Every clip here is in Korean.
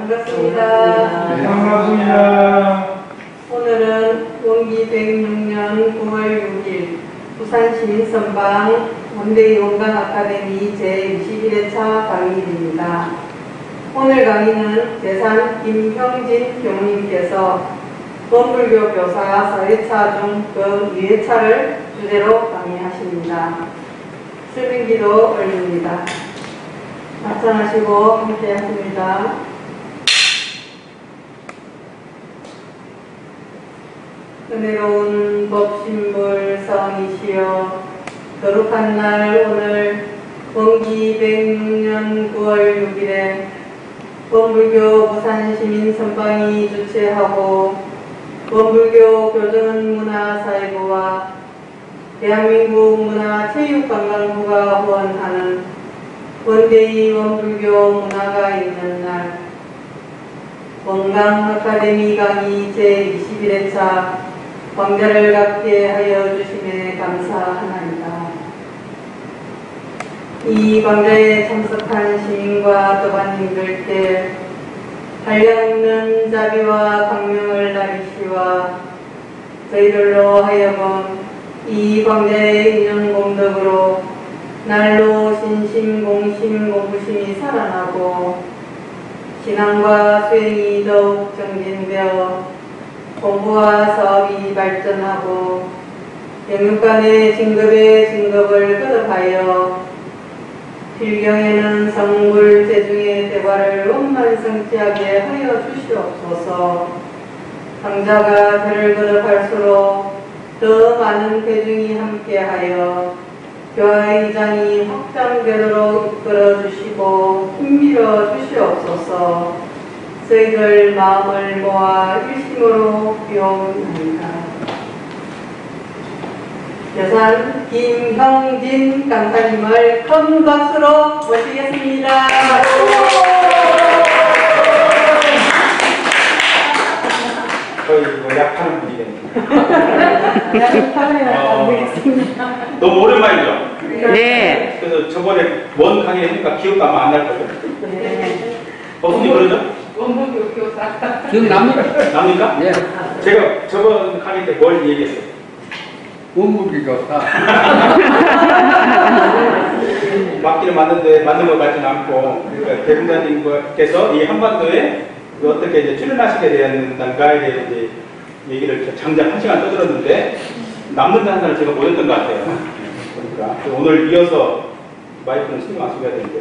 반갑습니다. 네, 반갑습니다. 오늘은 원기 106년 9월 6일 부산시민선방 원대희 원광아카데미 제21회차 강의일입니다. 오늘 강의는 재산 김형진 교무님께서 원불교 교사 4회차 중 그 2회차를 주제로 강의하십니다. 수빈기도 올립니다. 합창하시고 함께 하십니다. 은혜로운 법신불 성이시여 거룩한 날 오늘 원기 106년 9월 6일에 원불교 부산시민선방이 주최하고 원불교 교정문화사회부와 대한민국 문화체육관광부가 후원하는 원대희 원불교 문화가 있는 날 원광아카데미 강의 제21회차 광자를 갖게 하여 주심에 감사하나이다. 이 광자에 참석한 시민과 도반님들께 한량있는 자비와 광명을 나리시와 저희들로 하여금 이 광자의 인연 공덕으로 날로 신심, 공심, 공부심이 살아나고 신앙과 수행이 더욱 정진되어 공부와 사업이 발전하고 영육간의 진급의 진급을 거듭하여 필경에는 성불 재중의 대과를 원만성취하게 하여 주시옵소서. 강자가 배를 거듭할수록 더 많은 대중이 함께하여 교화의 장이 확장되도록 이끌어 주시고 힘밀어 주시옵소서. 저희들 마음을 모아 일심으로 비옵나이다. 여산 김형진 강사님을 큰 박수로 모시겠습니다. 거의 뭐 약하는 분이겠네요. 약하면 안 되겠습니다. 너무 오랜만이죠? 네. 그래서 저번에 뭔 강의 했으니까 기억도 아마 안 날 거예요. 네. 어떻게 그러죠? 원불교 교사. 기억납니까? 납니까? 네. 제가 저번 강의 때 뭘 얘기했어요? 원불교 교사. 맞기는 맞는데 맞는 것 같지는 않고, 그러니까 대금자님께서 이 한반도에 어떻게 이제 출연하시게 되었는가에 대해 이제 얘기를 장작 1시간 떠들었는데 남는다는 걸 제가 보였던 것 같아요. 그러니까 오늘 이어서 마이크는 신경 안 쓰셔야 되는데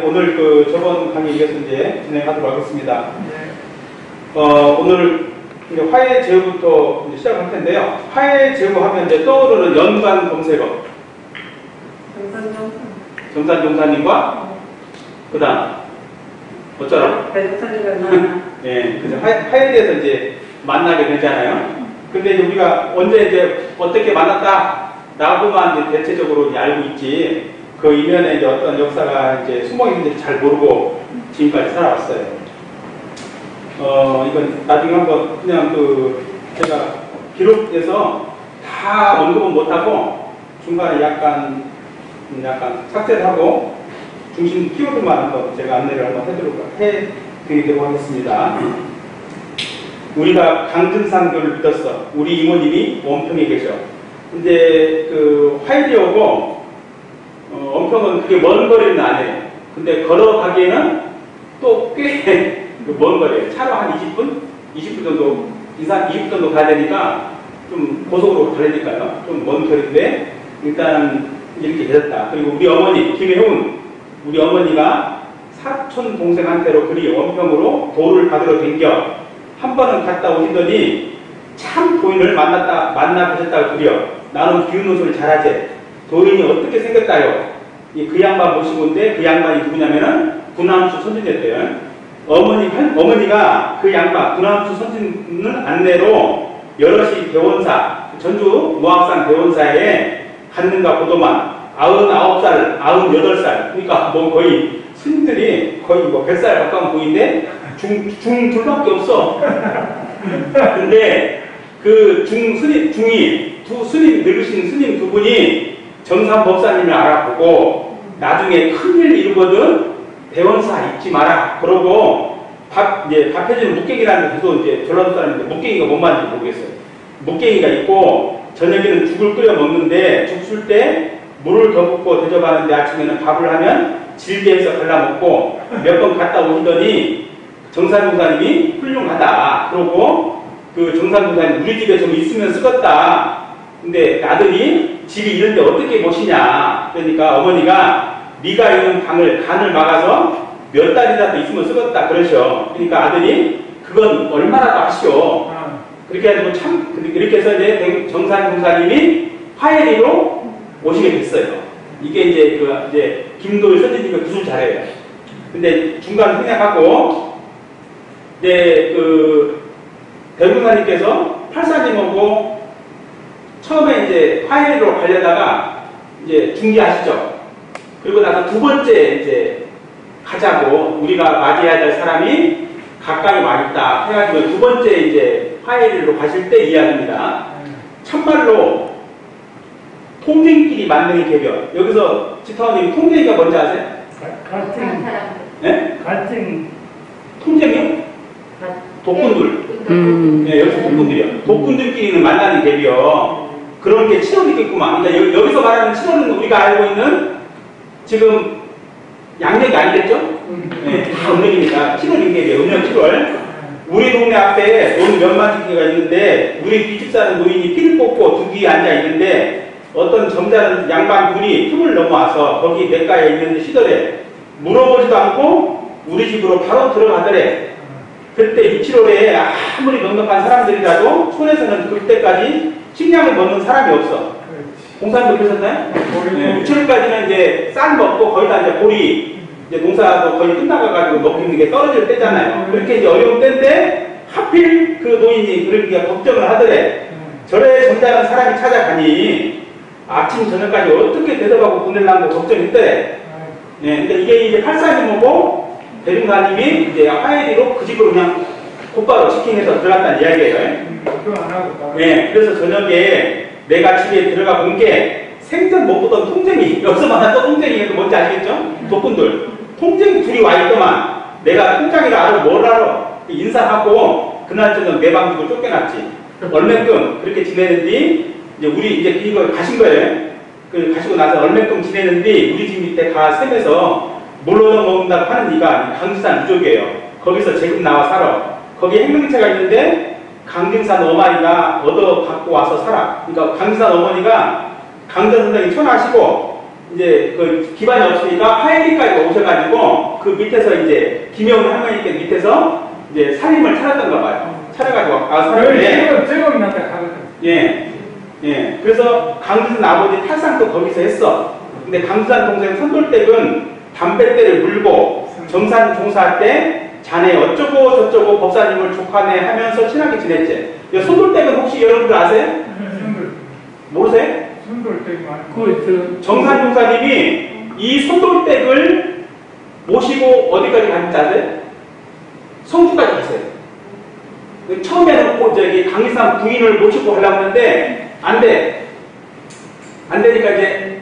오늘 그 저번 강의 이어서 이제 진행하도록 하겠습니다. 오늘 이제 화해 제후부터 이제 시작할 텐데요. 화해 제후 하면 이제 떠오르는 연관 검색어. 정산종사님과 그다음 어쩌라? 네, 그래서 화해에 대해서 이제 만나게 되잖아요. 근데 이제 우리가 언제 이제 어떻게 만났다라고만 이제 대체적으로 이제 알고 있지, 그 이면에 이제 어떤 역사가 이제 숨어 있는지 잘 모르고 지금까지 살아왔어요. 이건 나중에 한번 그냥 제가 기록해서 다 언급은 못하고 중간에 약간 삭제를 하고 중심 키워드만 한번 제가 안내를 한번 해드리도록 하겠습니다. 우리가 강등산교를 믿었어. 우리 이모님이 원평에 계셔. 근데 그 화일이오고 원평은 그게 먼 거리는 아니에요. 근데 걸어가기에는 또 꽤 먼 거리예요. 차로 한 20분 정도, 20분 정도 가야 되니까 좀 고속으로 달리니까요. 좀 먼 거리인데 일단 이렇게 되셨다. 그리고 우리 어머니 김혜훈, 우리 어머니가 사촌 동생한테로 그리 원평으로 도를 받으러 댕겨 한 번은 갔다 오시더니 참 도인을 만나 뵈셨다고 그려. 나는 비웃는 소리 잘하지. 도인이 어떻게 생겼다요? 그 양반 모시고 온데 그 양반이 누구냐면은 구남수 선진이었대요. 어머니가 그 양반 구남수 선진은 안내로 여럿이 대원사, 전주 노악산 대원사에 갔는가 보더만 99살, 98살, 그러니까 뭐 거의 스님들이 거의 뭐 100살 가까운 보이는데 중 둘밖에 없어. 근데 그 중이 두 스님, 늙으신 스님 두 분이 정산 법사님을 알아보고 나중에 큰일 이루거든 대원사 잊지 마라. 그러고 밥 해주는 묵갱이라는 게 계속 이제 전라도 사람인데 묵갱이가 뭔 말인지 모르겠어요. 묵갱이가 있고 저녁에는 죽을 끓여 먹는데 죽 쓸 때 물을 더 붓고 대접하는데 아침에는 밥을 하면 질게 해서 갈라 먹고 몇 번 갔다 오시더니 정산동사님이 훌륭하다. 그러고 그 정산동사님 우리 집에 좀 있으면 쓰겄다. 근데 아들이 집이 이런데 어떻게 모시냐. 그러니까 어머니가 네가 있는 간을 막아서 몇 달이라도 있으면 쓰겄다 그러셔. 그러니까 아들이 그건 얼마라도 하시오. 그렇게 해가지고 참 이렇게 해서 이제 정산동사님이 화해리로 오시게 됐어요. 이게 이제 김도일 선생님이 구술 잘해요. 근데 중간 생략하고 이제 그 대종사님께서 팔사님하고 처음에 이제 화해리로 가려다가 이제 중지하시죠. 그리고 나서 두 번째 이제 가자고 우리가 맞이해야 될 사람이 가까이 와 있다 해가지고 두 번째 이제 화해리로 가실 때 이야기입니다. 참말로 통쟁끼리 만능이 개별. 여기서 지타원님 통쟁이가 뭔지 아세요? 갈등. 네? 갈등. 통쟁이요? 독군들. 네, 여기서 독군들이요. 독군들끼리는 만나는 개별. 그런 게 친원이겠구만. 그러니까 여기서 말하는 친원은 우리가 알고 있는 지금 양력이 아니겠죠? 네, 다 음력입니다. 7월 인계예요. 음력 7월. 우리 동네 앞에 노인 몇만 개가 있는데 우리 뒷집 사는 노인이 피를 뽑고 두 뒤에 앉아 있는데 어떤 점잖은 양반 분이 틈을 넘어와서 거기 냇가에 있는데 쉬더래. 물어보지도 않고 우리 집으로 바로 들어가더래. 그때 6.7월에 아무리 넉넉한 사람들이라도 손에서는 그때까지 식량을 먹는 사람이 없어. 공사님도 그러셨나요? 네, 6.7월까지는 이제 쌀 먹고 거의 다 이제 보리, 이제 농사도 거의 끝나가가지고 먹고 있는 게 떨어질 때잖아요. 그렇게 이제 어려운 때인데 하필 그 노인이 그렇게 걱정을 하더래. 저래 점잖은 사람이 찾아가니 아침 저녁까지 어떻게 대접하고 보내려고 걱정했더래. 네, 근데 이게 이제 팔사님하고 대중사님이 이제 화해리로 그 집으로 그냥 곧바로 치킨해서 들어갔다는 이야기예요. 네, 그래서 저녁에 내가 집에 들어가 본 게 생전 못 보던 통쟁이, 여기서 만났던 통쟁이가 뭔지 아시겠죠? 독군들. 통쟁이 둘이 와 있더만 내가 통장이라 알아 뭘 알아. 인사하고 그날 저녁 내 방 두고 쫓겨났지. 얼마큼 그렇게 지내는지 이제 우리 이제 이거 가신 거예요. 그 가시고 나서 얼마큼 지내는지 우리 집 밑에 가 샘에서 물 얻어 먹는다고 하는 이가 강진산 유족이에요. 거기서 제금 나와 살아. 거기 행명체가 있는데 강진산 어머니가 얻어 갖고 와서 살아. 그러니까 강진산 어머니가 강전 선생이 천하시고 이제 그 기반이 없으니까 화해리까지 오셔가지고 그 밑에서 이제 김영훈 할머니께 밑에서 이제 살림을 차렸던가 봐요. 차려가지고 살았는데 제법이 났다 가거든. 예. 예. 그래서 강진산 아버지 탈상도 거기서 했어. 근데 강진산 동생 선돌댁은 담뱃대를 물고 정산 종사할 때 자네 어쩌고 저쩌고 법사님을 조카네 하면서 친하게 지냈지. 선돌댁은 혹시 여러분들 아세요? 모르세요? 손돌댁이 많고 정산 종사님이 이 선돌댁을 모시고 어디까지 갔는지 아세요? 성주까지 갔어요. 처음에는 저기 강리산 부인을 모시고 하려고 했는데 안 돼. 안 되니까 이제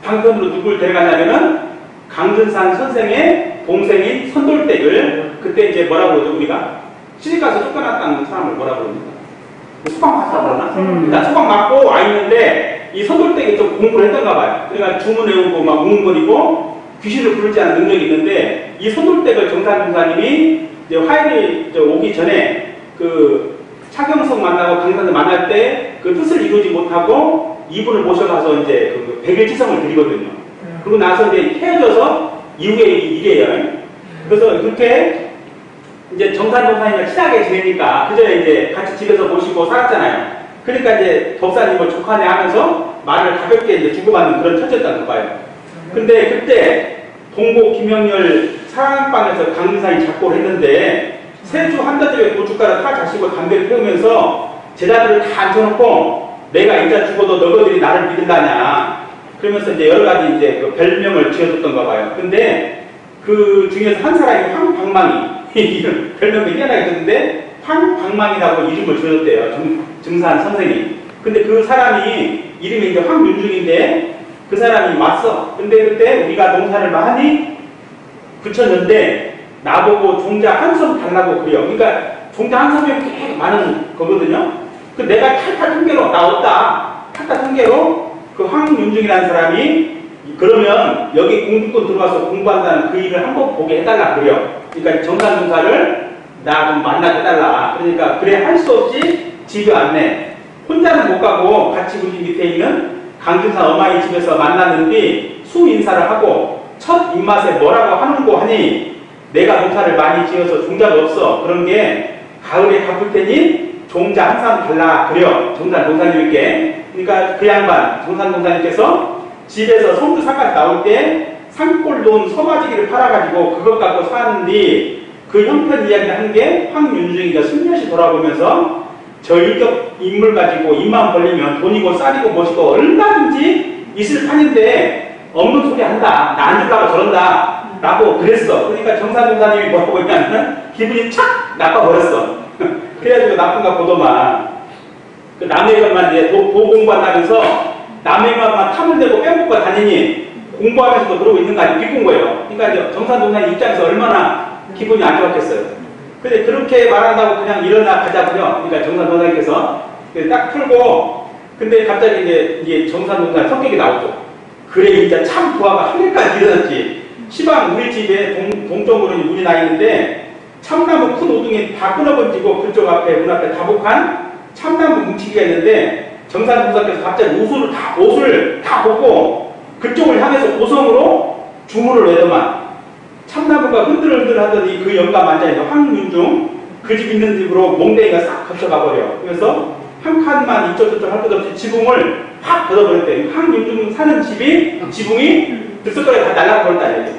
방편으로 누굴 데려가냐면은 강준산 선생의 동생인 선돌댁을 그때 이제 뭐라고 그러죠 우리가 시집가서 쫓겨났다는 사람을 뭐라고 그럽니까? 수박 맞다 그러나? 나 수박 맞고 와 있는데 이 선돌댁이 좀 공부를 했던가 봐요. 그러니까 주문 외우고 막 웅웅거리고 귀신을 부르지 않는 능력이 있는데 이 선돌댁을 정산동사님이 이제 화요일 오기 전에 그 차경석 만나고 강산을 만날 때 그 뜻을 이루지 못하고 이분을 모셔가서 이제 그 백일치성을 드리거든요. 그리고 나서 이제 헤어져서 이후에 이래요. 그래서 그렇게 이제 정산동사님을 친하게 지내니까 그전에 이제 같이 집에서 모시고 살았잖아요. 그러니까 이제 법사님을 조카네 하면서 말을 가볍게 이제 주고받는 그런 처지였다는 거 봐요. 근데 그때 동고 김영렬 사랑방에서 강준산이 작고를 했는데 세주 한자집에 고춧가루 다 자시고 담배를 피우면서 제자들을 다 앉혀놓고 내가 이자 죽어도 너희들이 나를 믿을라냐 그러면서 이제 여러 가지 이제 그 별명을 지어줬던가 봐요. 근데 그 중에서 한 사람이 황방망이 이런 별명도 희한하게 줬는데 황방망이라고 이름을 지어줬대요. 증산 선생이. 근데 그 사람이 이름이 이제 황윤중인데 그 사람이 왔어. 근데 그때 우리가 농사를 많이 붙였는데 나보고 종자 한 섬 달라고 그래요. 그러니까 종자 한 섬이 꽤 많은 거거든요. 그 내가 탈탈 통계로 나 없다. 탈탈 통계로 그 황윤중이라는 사람이 그러면 여기 공부권 들어와서 공부한다는 그 일을 한번 보게 해달라 그래요. 그러니까 정산동사를 나 좀 만나게 해달라. 그러니까 그래 할 수 없이 집에 왔네. 혼자는 못 가고 같이 우리 밑에 있는 강준산 어마이 집에서 만났는데 수인사를 하고 첫 입맛에 뭐라고 하는고 하니 내가 농사를 많이 지어서 종자가 없어. 그런 게 가을에 갚을 테니 종자 항상 달라 그래요. 정산동사님께. 그러니까 그 양반 정산동사님께서 집에서 성주사까지 나올 때 산골 놓은 서마지기를 팔아가지고 그것 갖고 사는데 그 형편 이야기를 한 게 황윤중이가 10년씩 돌아보면서 저 일격 인물 가지고 입만 벌리면 돈이고 쌀이고 무엇이고 얼마든지 있을 판인데 없는 소리 한다. 나 안 주려고 저런다. 라고 그랬어. 그러니까 정산동사님이 뭐라고 했냐면 기분이 착 나빠버렸어. 그래가지고 나쁜가 보더만 그 남의 것만 이제 공부한다면서 남의 것만 탐을 내고 빼먹고 다니니 공부하면서도 그러고 있는 거 아니고 비꼰 거예요. 그러니까 이제 정산동사님 입장에서 얼마나 기분이 안 좋았겠어요. 근데 그렇게 말한다고 그냥 일어나 가자고요. 그러니까 정산동사님께서 딱 풀고 근데 갑자기 이제 정산동사 성격이 나오죠. 그래 이제 참 부하가 하늘까지 일어났지. 시방 우리 집에 동쪽으로 문이 나 있는데 참나무 큰 오둥이 다 끊어번지고 그쪽 앞에 문 앞에 다복한 참나무 뭉치기가 있는데 정산동사께서 갑자기 옷을 다 벗고 그쪽을 향해서 고성으로 주문을 외더만 참나무가 흔들흔들 하더니 그 영감 앉아있는 황윤중 그 집 있는 집으로 몽댕이가 싹 거쳐가 버려. 그래서 한 칸만 이쪽저쪽 할 것 없이 지붕을 확 걷어버렸대. 황윤중 사는 집이 지붕이 들썩거려 다 날라버렸다.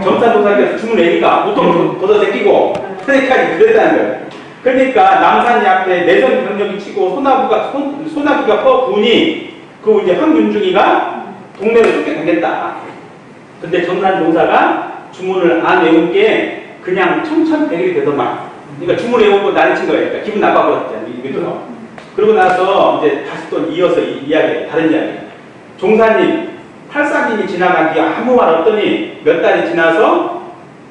정산동사께서 주문 내니까 보통 걷어제끼고 그러니까 그랬다는 거예요. 그러니까 남산이 앞에 내선 병력이 치고 소나기가 퍼 부으니 그 이제 황윤중이가 동네로 쫓겨가겠다. 근데 정산동사가 주문을 안 외운 게 그냥 청천백일이 되더만. 그러니까 주문 외우고 난리친 거예요. 그러니까 기분 나빠버렸잖아요. 그러고 나서 이제 다시 또 이어서 이야기, 다른 이야기. 종사님, 84님이 지나간 뒤 아무 말 없더니 몇 달이 지나서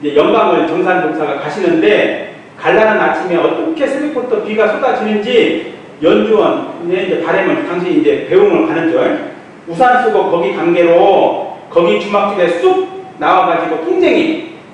이제 영광을 정산동사가 가시는데 갈라는 아침에 어떻게 새벽부터 비가 쏟아지는지 연주원, 이제 바램을 당신이 이제 배웅을 가는 줄 우산 쓰고 거기 관계로 거기 주막집에 쑥 나와가지고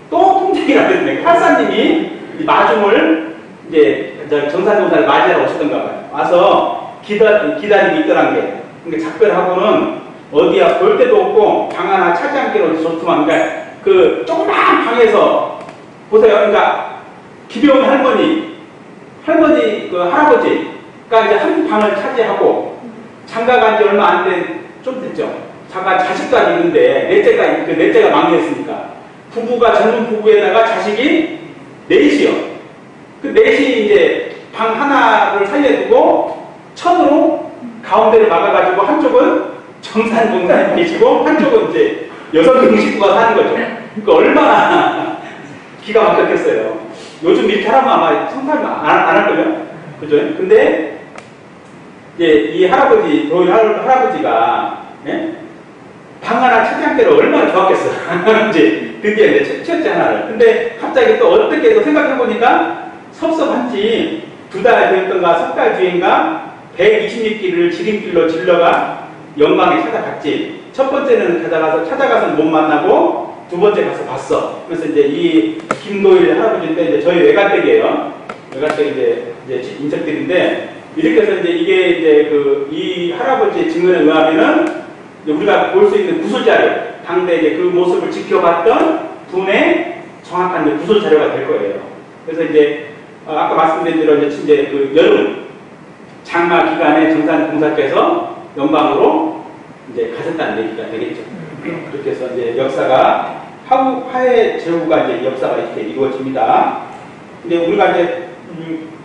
또 통쟁이라고 했는데 84님이 마중을 이제 정산동사를 맞이하러 오시던가 봐요. 와서 기다리고 있더란 게. 그러니까 작별하고는 어디야 볼 데도 없고 방 하나 차지하기로 좋더만. 그러니까 그 조그만 방에서 보세요. 그러니까 기병 할머니 그 할아버지가 이제 한 방을 차지하고 장가간 지 얼마 안 된 좀 됐죠. 잠깐 자식까지 있는데 넷째가 막내였으니까 부부가 젊은 부부에다가 자식이 넷이요. 그 넷이 이제 방 하나를 살려두고 천으로 가운데를 막아가지고 한쪽은 정산동사님 계시고 한쪽은 이제 여성 식구가 사는 거죠. 그러니까 얼마나 기가 막혔겠어요. 요즘 이렇게 하라면 아마 상상을 안 할걸요? 그죠? 근데 이제 이 할아버지가 예? 방 하나 차지하기로 얼마나 좋았겠어. 이제 드디어 이제 첫째 하나를. 근데 갑자기 또 어떻게 또 생각해보니까 섭섭한지 2달 뒤였던가 3달 뒤인가 120리길을 지름길로 질러가 영광에 찾아갔지. 첫 번째는 찾아가서 못 만나고 두 번째 가서 봤어. 그래서 이제 이 김도일 할아버지인데 이제 저희 외갓댁이에요. 외갓댁 이제 인척들인데 이렇게 해서 이제 이게 이제 이 할아버지의 증언에 의하면은 우리가 볼 수 있는 구술 자료, 당대 이제 그 모습을 지켜봤던 분의 정확한 이제 구술 자료가 될 거예요. 그래서 이제 아까 말씀드린 대로 이제 그 여름 장마 기간에 정산공사께서 영광으로 이제 가셨다는 얘기가 되겠죠. 그렇게 해서 이제 역사가 화해 제후가 이제 역사가 이렇게 이루어집니다. 근데 우리가 이제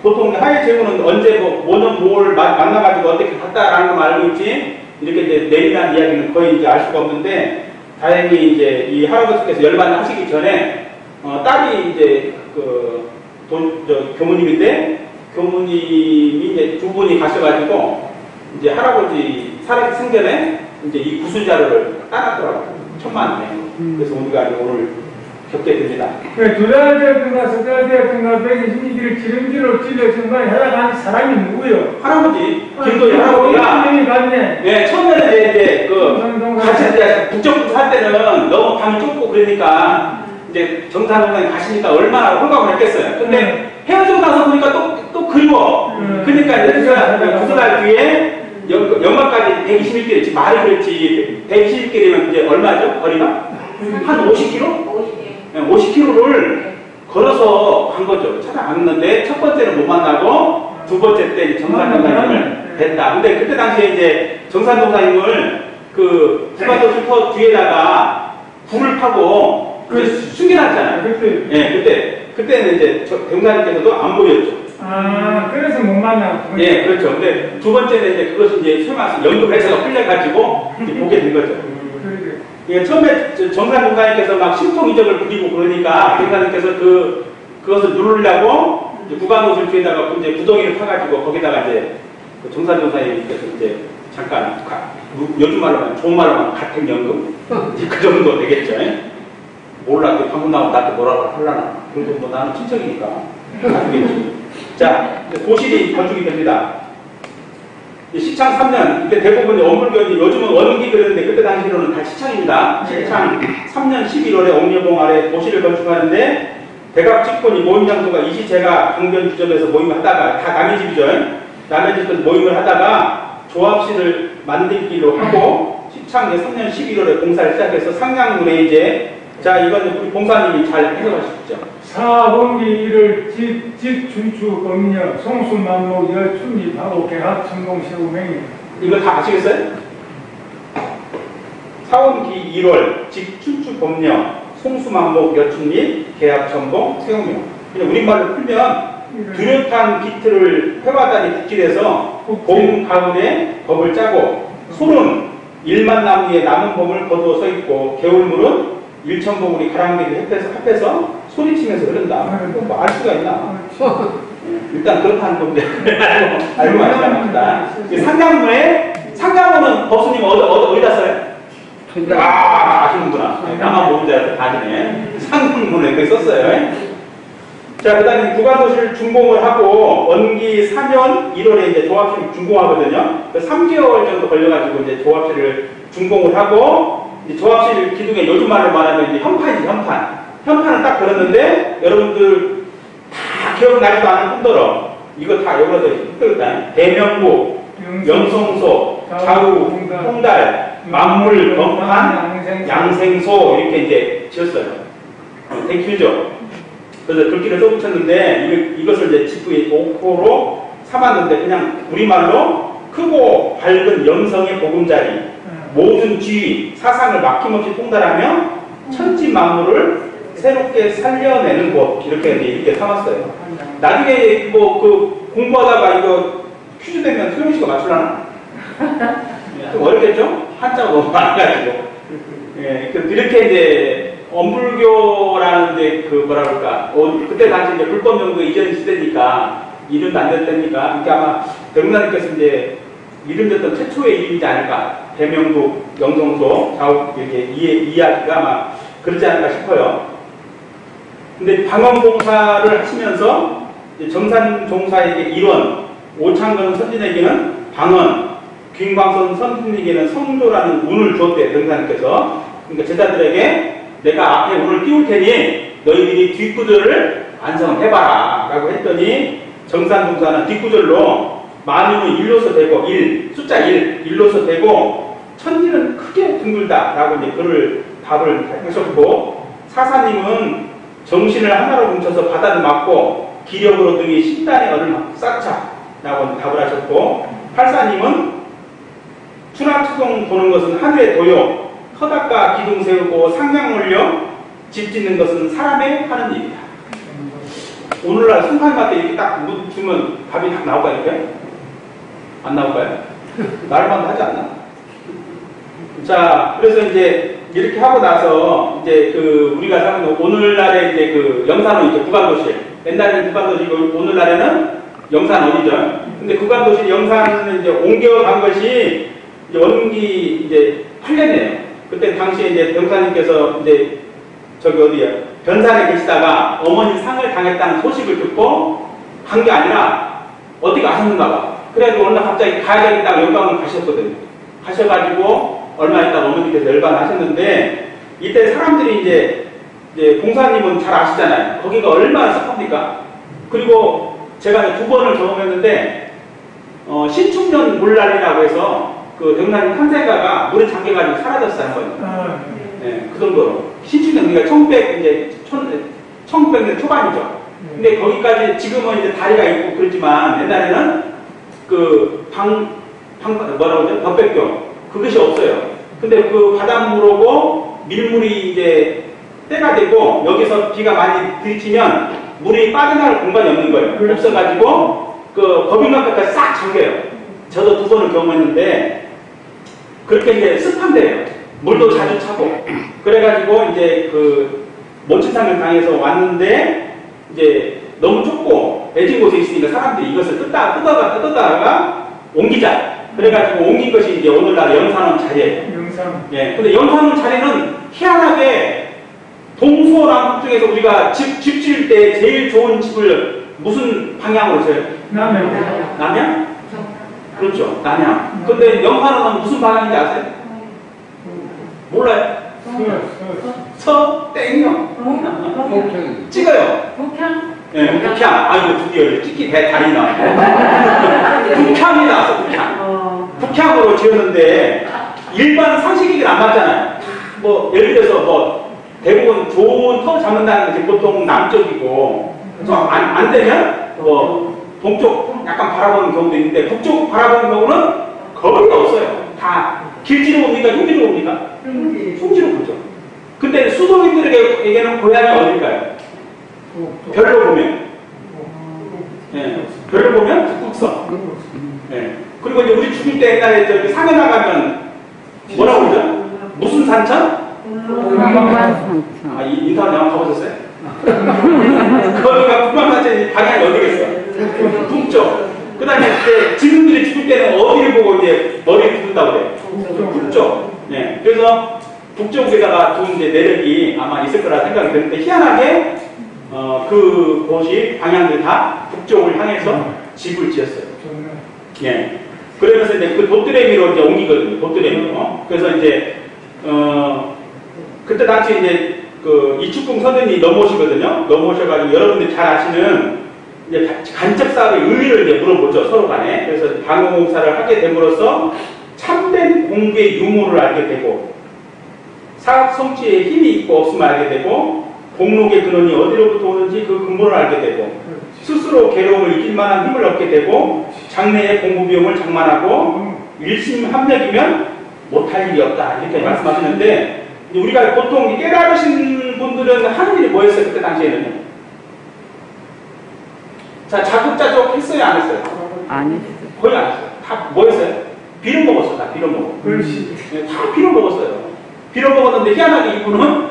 보통 화해 제후는 언제 뭘 만나가지고 어떻게 갔다라는 걸 알고 있지 이렇게 이제 내리난 이야기는 거의 이제 알 수가 없는데 다행히 이제 이 할아버지께서 열반을 하시기 전에 딸이 이제 교무님인데 교무님이 이제 두 분이 가셔가지고 이제 할아버지 살아 생전에 이제 이 구술자료를 따놨더라고요. 1000만 원에. 그래서 우리가 이제 오늘 겪게 됩니다. 두 달 되었던가 세 달 되었던가 120리길을 지름길로 찔러 정말 해당하는 사람이 누구요? 할아버지, 김도희 할아버지가 네, 처음에는 이제 같이 이제 북쪽부터 살 때는 너무 방이 좁고 그러니까 이제 정산동산에 가시니까 얼마나 홀가분 했겠어요. 근데 헤어지고 나서 보니까 또 그리워. 그러니까 이제 두 달 뒤에 영광까지 121km, 지금 말이 그랬지. 121km면 이제 얼마죠? 거리가? 한 50km? 50km를 걸어서 간 거죠. 찾아갔는데 첫 번째는 못 만나고 두 번째 때 정산동사님을 뵀다. 근데 그때 당시에 이제 정산동사님을 그 구간도 슈퍼 뒤에다가 불을 타고 숨겨놨잖아요. 예, 그때는 이제 대웅사님께서도 안 보였죠. 아, 그래서 못 만나고. 예, 그렇죠. 근데 두 번째는 이제 그것을 이제 설마 연극회사가 풀려가지고 보게 된 거죠. 예, 처음에 정산공사님께서 막 심통이적을 부리고 그러니까 정산님께서 그것을 누르려고 이제 구간옷을 뒤에다가 이제 구덩이를 파가지고 거기다가 이제 정산공사님께서 이제 잠깐 요즘 말로만 좋은 말로만 같은 연금 그 정도 되겠죠. 몰라, 방금 나오면 나한테 뭐라고 하려나. 그래도 뭐 나는 친척이니까 알겠지. 자, 고실이 건축이 됩니다. 시창 3년, 이때 대부분 원불교인이 요즘은 원기 그랬는데 그때 당시로는 다 시창입니다. 시창 3년 11월에 옥녀봉 아래 도시를 건축하는데 대각집권이 모임 장소가 이시제가 강변 주점에서 모임을 하다가 다 남의 집이죠. 남의 집에서 모임을 하다가 조합실을 만들기로 하고 시창 3년 11월에 공사를 시작해서 상량문에 이제 자 이건 우리 봉사님이 잘 해석하시죠. 사범기 일을 직준추 검려 송수만목 열춘립하고 개합 천공 세우맹이. 이거 다 아시겠어요? 사원기 1월 직춘추 검려 송수만목 여춘립 개합 천공 세우명. 그냥 우리말로 풀면 뚜렷한 기틀을 회화단이 빗질해서 봄 가을에 법을 짜고 소는 1만 나무에 남은 봄을 거두어 서 있고 겨울물은 일천봉우리 가랑비를 합해서 소리치면서 흐른다. 뭐 알 수가 있나? 일단 그렇다는 건데 알고 하시면 합니다. 상강문은 법수님 어디다 써요? 아시는구나. 나만 모르는 줄 알고 다지네. 상강문에 그렇게 썼어요. 자, 그 다음에 구간도시를 준공을 하고 원기 4년 1월에 이제 조합실을 준공하거든요. 3개월 정도 걸려가지고 이제 조합실을 준공을 하고 이제 조합실 기둥에 요즘 말로 말하면 이제 현판이지, 현판. 현판을 딱 걸었는데 여러분들 다 기억나지도 않은 뿐더러 이거 다 여기서 힘들다. 대명부, 영성소, 좌우, 홍달, 만물, 건판, 양생소 이렇게 이제 지었어요. 되게 길죠. 그래서 글귀를 써붙였는데 이것을 이제 지프의 5호로 삼았는데 그냥 우리말로 크고 밝은 영성의 보금자리 모든 지위, 사상을 막힘없이 통달하며 천지 만물을 새롭게 살려내는 곳 이렇게 삼았어요. 나중에 뭐 공부하다가 이거 퀴즈 되면 소영 씨가 맞추려나? 좀 어렵겠죠? 한자가 너무 많아가지고. 예, 이렇게 이제 엄불교라는 이제 뭐라 그럴까? 그때 당시 이제 불법 연구 이전 시대니까 이름도 안 될 때니까 이게 아마 대웅사님께서 이제 이름 듣던 최초의 이름이지 않을까. 대명도, 영성소, 좌우 이렇게 이야기가 아마 그렇지 않을까 싶어요. 근데 방언봉사를 하시면서 정산종사에게 일원, 오창근 선진에게는 방언, 김광선 선진에게는 성조라는 운을 주었대요. 정사님께서. 그러니까 제자들에게 내가 앞에 운을 띄울 테니 너희들이 뒷구절을 완성해봐라 라고 했더니 정산종사는 뒷구절로 만유는 일로서 되고 숫자 1로서 되고 천지는 크게 둥글다 라고 이제 그를 답을 하셨고, 사사님은 정신을 하나로 뭉쳐서 바다를 막고 기력으로 등이 10단의 얼을 쌓자 라고 답을 하셨고, 팔사님은 추락추동 도는 것은 하늘의 도요, 터닥과 기둥 세우고 상냥 올려 집 짓는 것은 사람의 하는 일이다. 오늘날 성탄한테 이렇게 딱 주면 답이 딱 나올까요? 이렇게? 안 나올까요? 말만 하지 않나? 자, 그래서 이제 이렇게 하고 나서 이제 우리가 사는 오늘날에 이제 영산은 이제 구간도실, 옛날에는 구간도시고 오늘날에는 영산 어디죠? 근데 구간도실 영산은 이제 옮겨간 것이 이제 원기 이제 8년이에요. 그때 당시에 이제 병사님께서 이제 저기 어디야? 변산에 계시다가 어머니 상을 당했다는 소식을 듣고 간 게 아니라 어디 가셨는가 봐. 그래도 어느 날 갑자기 가야 되겠다고 영광을 가셨거든요. 가셔가지고 얼마 있다가 어머니께서 열반하셨는데, 이때 사람들이 이제 봉사님은 잘 아시잖아요. 거기가 얼마나 습합니까? 그리고 제가 2번을 경험했는데, 신축년 물난이라고 해서 병사님 탄생가가 물에 잠겨가지고 사라졌다는 거예요. 네, 그 정도로. 신축년, 그러니까 1900년 초반이죠. 근데 거기까지 지금은 이제 다리가 있고 그렇지만 옛날에는 뭐라고 하죠? 벽백교. 그것이 없어요. 근데 그 바닷물하고 밀물이 이제 때가 되고 여기서 비가 많이 들이치면 물이 빠져나갈 공간이 없는 거예요. 없어가지고 법인각까지 싹 잠겨요. 저도 2번을 경험했는데 그렇게 이제 습한 데예요. 물도 자주 차고. 그래가지고 이제 모친상을 당해서 왔는데 이제 너무 좁고 애진 곳에 있으니까 사람들이 이것을 뜯다가 옮기자. 그래가지고 옮긴 것이 이제 오늘날 영산원 자리예요. 예. 근데 영산원 자리는 희한하게 동서남북 중에서 우리가 집 지을 때 제일 좋은 집을 무슨 방향으로 세요? 남양? 그렇죠. 남양. 근데 영산원은 무슨 방향인지 아세요? 몰라요? 땡요. 찍어요. 북향? 네, 북향. 아이고, 드디어 찍기 달이 나왔네. 북향이 나왔어, 북향. 북향으로 지었는데, 일반 상식이긴 안 맞잖아요. 예를 들어서 대부분 좋은 터 잡는다는 것이 보통 남쪽이고, 안 되면, 동쪽 약간 바라보는 경우도 있는데, 북쪽 바라보는 경우는 거의 없어요. 다 길지로 옵니까? 흉지로 옵니까? 흉지로 보죠. 근데 수도민들에게는 고향이 어딜까요? 별로 보면. 네, 별로 보면 북극성. 네. 그리고 이제 우리 죽을 때 옛날에 저기 산에 나가면 뭐라고 그러죠? 무슨 산천? 인터넷 영화 가보셨어요? 거기가 북방산천 방향이 어디겠어요? 북쪽. 그 다음에 이제 지금들이 죽을 때는 어디를 보고 이제 머리를 두른다고 그래요? 북쪽. 네. 그래서 북쪽에다가 둔 이제 내력이 아마 있을 거라 생각이 드는데, 희한하게 그곳이 방향들이 다 북쪽을 향해서 집을 지었어요. 예. 그러면서 이제 돛드레미로 이제 옮기거든요. 돛드레미로. 그래서 이제 그때 당시 이제 이축궁 서든이 넘어오시거든요. 넘어오셔가지고 여러분들이 잘 아시는 이제 간접 사업의 의미를 이제 물어보죠, 서로 간에. 그래서 방공사를 하게 됨으로써 참된 공부의 유무를 알게 되고, 사업 성취에 힘이 있고 없음을 알게 되고, 공록의 근원이 어디로부터 오는지 그 근본을 알게 되고, 스스로 괴로움을 이길 만한 힘을 얻게 되고, 장래의 공부 비용을 장만하고, 일심합력이면 못할 일이 없다. 이렇게 말씀하시는데, 우리가 보통 깨달으신 분들은 하는 일이 뭐였어요? 그때 당시에는요? 자, 자급자족 했어요? 안 했어요? 안 했어요. 거의 안 했어요. 다 뭐였어요? 비료 먹었어요. 다 비료 먹어. 네, 다 비료 먹었어요. 비료 먹었는데 희한하게 이분은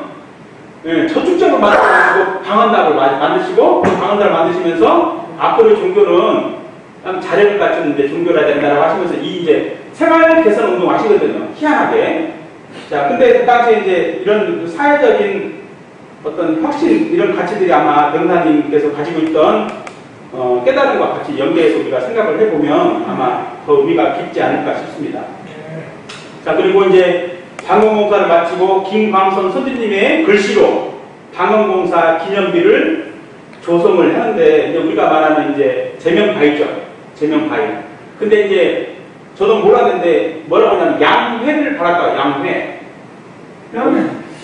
저축적으로 만들어가지고 방언답을 만드시고, 방언답을 만드시면서 앞으로의 종교는 자력을 갖춘 이제 종교라 된다라고 하시면서 이 이제 생활 개선 운동 하시거든요. 희한하게. 자, 근데 그 당시에 이제 이런 사회적인 어떤 혁신 이런 가치들이 아마 변호사님께서 가지고 있던 깨달음과 같이 연계해서 우리가 생각을 해보면 아마 더 의미가 깊지 않을까 싶습니다. 자, 그리고 이제 방언공사를 마치고 김광선 선생님의 글씨로 방언공사 기념비를 조성을 하는데 이제 우리가 말하는 이제 제명바위죠. 제명바위. 근데 이제 저도 몰랐는데 뭐라고 하냐면 양회를 바랄까요? 양회.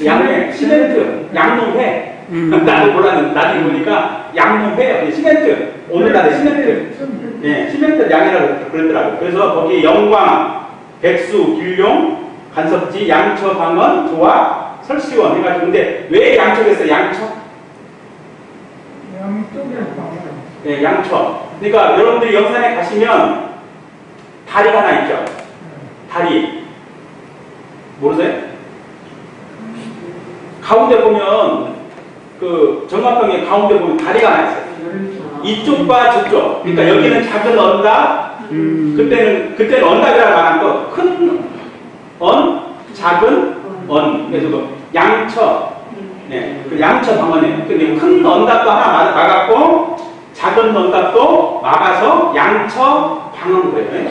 양회. 시멘트. 양놈회. 나도 몰랐는데 나중에 보니까 양놈회. 시멘트. 오늘날의 시멘트. 네, 시멘트 양이라고 그러더라고요. 그래서 거기 영광, 백수, 길룡, 간섭지, 양처, 방언, 조합, 설시원 해가지고. 근데 왜 양처겠어요? 양처? 네, 양처. 그러니까 여러분들이 영산에 가시면 다리가 하나 있죠? 다리. 모르세요? 가운데 보면, 그 정합병의 가운데 보면 다리가 하나 있어요. 이쪽과 저쪽. 그러니까 여기는 작은 언답, 그때는 언답이라고 말한 거, 큰 언, 작은 언. 그래서 그 양처. 네, 그 양처 방언이에요. 근데 큰 언답도 하나 막았고, 작은 언답도 막아서 양처 방언 거예요.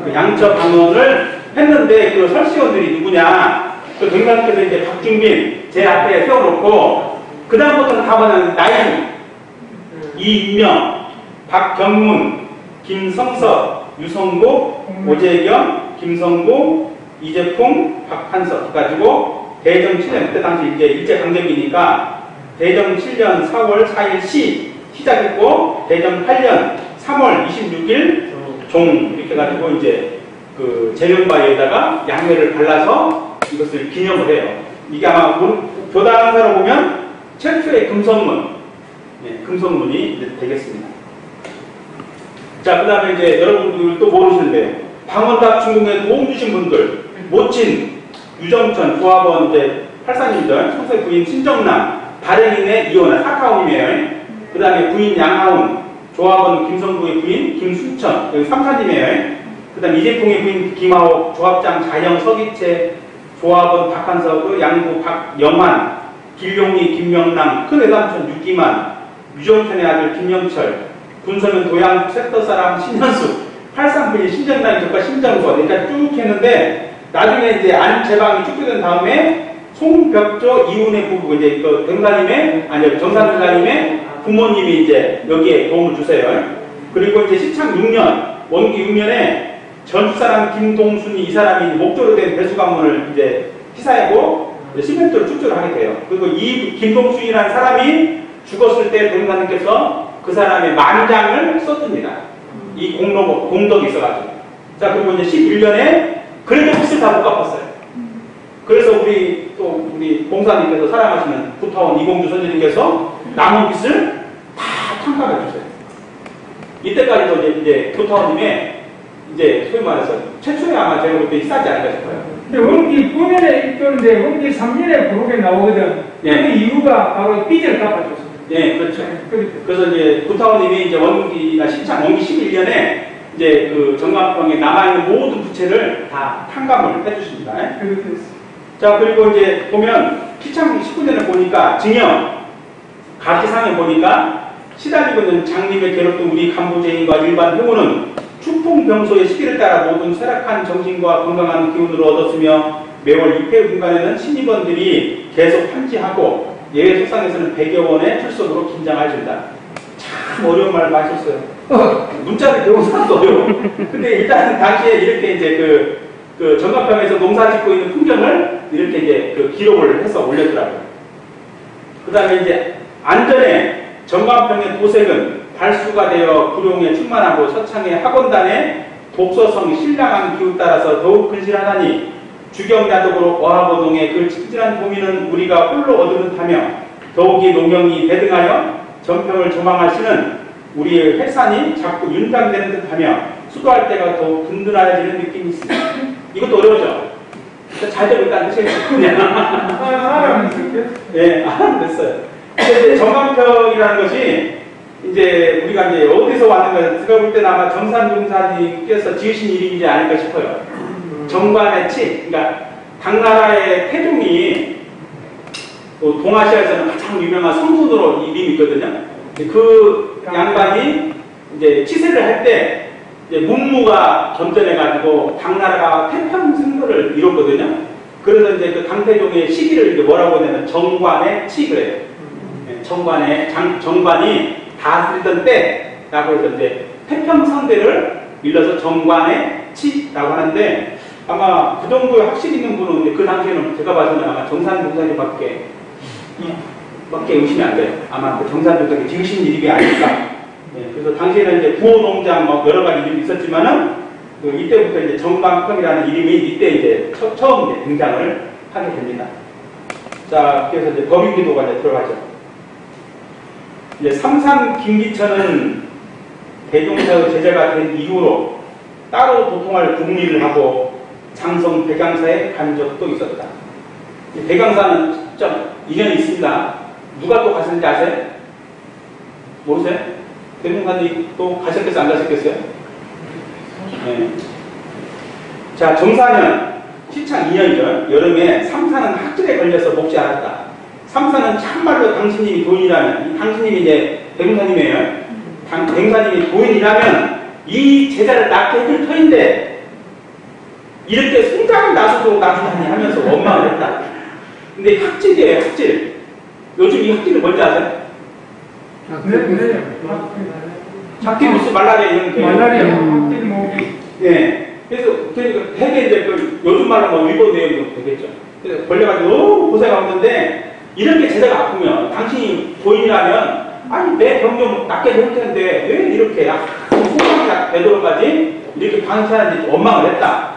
그 양처 방언을 했는데, 그 설시원들이 누구냐? 그 경상께서 이제 박중빈 제 앞에 세워놓고, 그다음부터는 다 보면 나이, 이인명, 박경문, 김성석, 유성국, 오재경, 김성구, 이재풍, 박한석 해가지고 대정 7년, 그때 당시 이제 일제강점기니까 대정 7년 4월 4일 시작했고 대정 8년 3월 26일 종 이렇게 해가지고 이제 그 제명바위에다가 양회를 발라서 이것을 기념을 해요. 이게 아마 교당사로 보면 최초의 금성문, 네, 금성문이 되겠습니다. 자, 그 다음에 이제 여러분들 또 모르시는데요. 방언답 중공에 도움 주신 분들, 모친, 유정천, 조합원 이제 84님들, 성세 부인 친정남, 발행인의 이혼아, 사카오님이에요. 그 다음에 부인 양하운, 조합원 김성구의 부인 김순천, 여기 삼사님이에요. 그 다음에 이재풍의 부인 김하옥, 조합장 자영 서기채, 조합원 박한석, 양부 박영환, 길용이 김명남, 큰 외삼촌 유기만, 유정천의 아들 김영철, 군서면 도양 셋더사람 신현숙, 83부인 신정남이 조카 신정권, 그러니까 쭉 했는데 나중에 이제 안재방이 축소된 다음에 송벽조 이훈의 부부, 이제 그 병사님의, 아니요, 정산병사님의 부모님이 이제 여기에 도움을 주세요. 그리고 이제 시창 6년, 원기 6년에 전주사람 김동순이 이 사람이 목조로 된 배수관문을 이제 피사하고 시멘트로 축조를 하게 돼요. 그리고 이 김동순이라는 사람이 죽었을 때 병사님께서 그 사람의 만장을 써줍니다. 이 공덕이 있어가지고. 자, 그리고 이제 11년에 그래도 빚을 다 못 갚았어요. 그래서 우리 공사님께서 사랑하시는 부타원 이공주 선생님께서 남은 빚을 다 탕감해 주세요. 이때까지도 이제 부타원님의 이제 소위 말해서 최초에 아마 제가 볼 때 희사하지 않을까 싶어요. 근데 원기 9년에 입교인데 원기 3년에 부록에 나오거든. 예. 그 이유가 바로 빚을 갚아줬습니다. 네, 그렇죠. 그래서 이제 부타원님이 이제 원기가 원기 11년에 이제 그 정관병에 남아있는 모든 부채를 다 탕감을 해주십니다. 자, 그리고 이제 보면 피창 19년을 보니까 증여, 가기상에 보니까 시달리고 있는 장님의 괴롭던 우리 간부제인과 일반 회원은 축풍병소의 시기를 따라 모든 쇠락한 정신과 건강한 기운으로 얻었으며 매월 2회 분간에는 신입원들이 계속 판지하고 예외 속상에서는 100여 원의 출석으로 긴장을 준다. 참 어려운 말을 하셨어요. 문자를 배운 사람도 어려워. 근데 일단 당시에 이렇게 이제 그 정갑병에서 농사 짓고 있는 풍경을 이렇게 이제 그 기록을 해서 올렸더라고요. 그 다음에 이제 안전에 정갑병의 도색은 발수가 되어 구룡에 충만하고 서창의 학원단에 독서성이 신랑한 기후 따라서 더욱 근실하다니 주경야독으로 어하고동의 그 친절한 고민은 우리가 홀로 얻으는다며 더욱이 농경이 대등하여 전평을 조망하시는 우리의 회산이 자꾸 윤당되는 듯하며 수도할 때가 더욱 든든해지는 느낌이 있습니다. 이것도 어려우죠? 잘 되고 있다는 뜻이에요. 알아면 됐어요? 네, 알아면 됐어요. 근데 정강평이라는 것이 이제 우리가 이제 어디서 왔는가 제가 볼 때는 아마 정산종사님께서 지으신 이름이지 않을까 싶어요. 정관의 치, 그러니까 당나라의 태종이 동아시아에서는 가장 유명한 성군으로 이름이 있거든요. 그 양반이 이제 치세를 할 때 문무가 점전해가지고 당나라가 태평승로를 이뤘거든요. 그래서 이제 그 당태종의 시기를 이제 뭐라고 하냐면 정관의 치 그래요. 정관이 다스리던 때라고 해서 이제 태평성대를 일러서 정관의 치라고 하는데 아마 그 정도의 확실히 있는 분은 그 당시에는 제가 봐서는 아마 정산종사님밖에 의심이 안 돼요. 아마 그 정산종사님이 지으신 이름이 아닐까. 그래서 당시에는 이제 구호농장 뭐 여러 가지 이름이 있었지만은 이때부터 이제 정관평이라는 이름이 이때 이제 처음 이제 등장을 하게 됩니다. 자, 그래서 이제 법인기도가 이제 들어가죠. 이제 삼산 김기천은 대종사의 제자가 된 이후로 따로 도통할 국리를 하고 장성 백양사에 간 적도 있었다. 백양사는 진짜 인연이 있습니다. 누가 또 가셨는지 아세요? 모르세요? 대종사님 또 가셨겠어요? 안 가셨겠어요? 네. 자, 정사년 시창 2년이죠. 여름에 삼사는 학질에 걸려서 목지 않았다. 삼사는 참말로 당신님이 도인이라면, 당신님이 이제 대종사님이에요. 대종사님이 도인이라면 이 제자를 낳게 해줄 터인데 이렇게 송장을 나서도 나서다니 하면서 원망을 했다. 근데 학질이에요, 학질. 요즘 이 학질을 뭔지 아세요? 네. 작기 무슨 말라리아 이런 게. 말라리아, 학질 모기. 네. 그래서 되게 이제 요즘 말로 뭐 위보 내용도 되겠죠. 그래서 걸려가지고 너무 고생하는데 이렇게 제자가 아프면 당신이 도인이라면 아니 내 병 좀 낫게 해줄 텐데 왜 이렇게 소방이 되도록까지 이렇게 방치하는지 원망을 했다.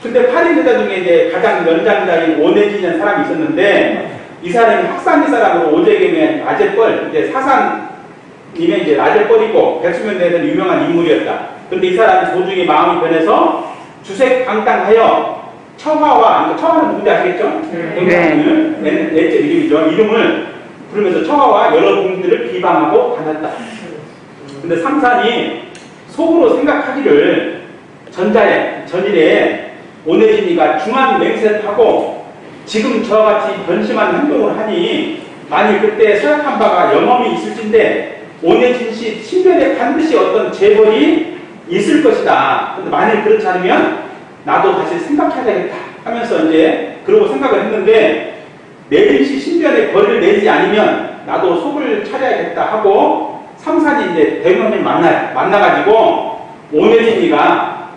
근데 8인 제자 중에 이제 가장 연장자인 오내진이라는 사람이 있었는데 이 사람이 학산지 사람으로 오제겸의 라제뻘, 이제 사산님의 이제 라제뻘이고 백수면대에서는 유명한 인물이었다. 근데 이 사람이 도중에 마음이 변해서 주색방탕하여 처화와, 처화는 누군지 아시겠죠? 네. 넷째 이름이죠. 이름을 부르면서 처화와 여러 공들을 비방하고 다녔다. 근데 삼산이 속으로 생각하기를 전일에 오내진이가 중한 맹세를 하고 지금 저와 같이 변심한 행동을 하니 만일 그때 서약한 바가 영험이 있을진데 오내진 씨 신변에 반드시 어떤 재벌이 있을 것이다. 근데 만일 그렇지 않으면 나도 다시 생각해야 되겠다 하면서 이제 그러고 생각을 했는데 내린 씨 신변에 벌을 내지 않으면 나도 속을 차려야겠다 하고 삼산이 이제 대원님 만나가지고 오내진이가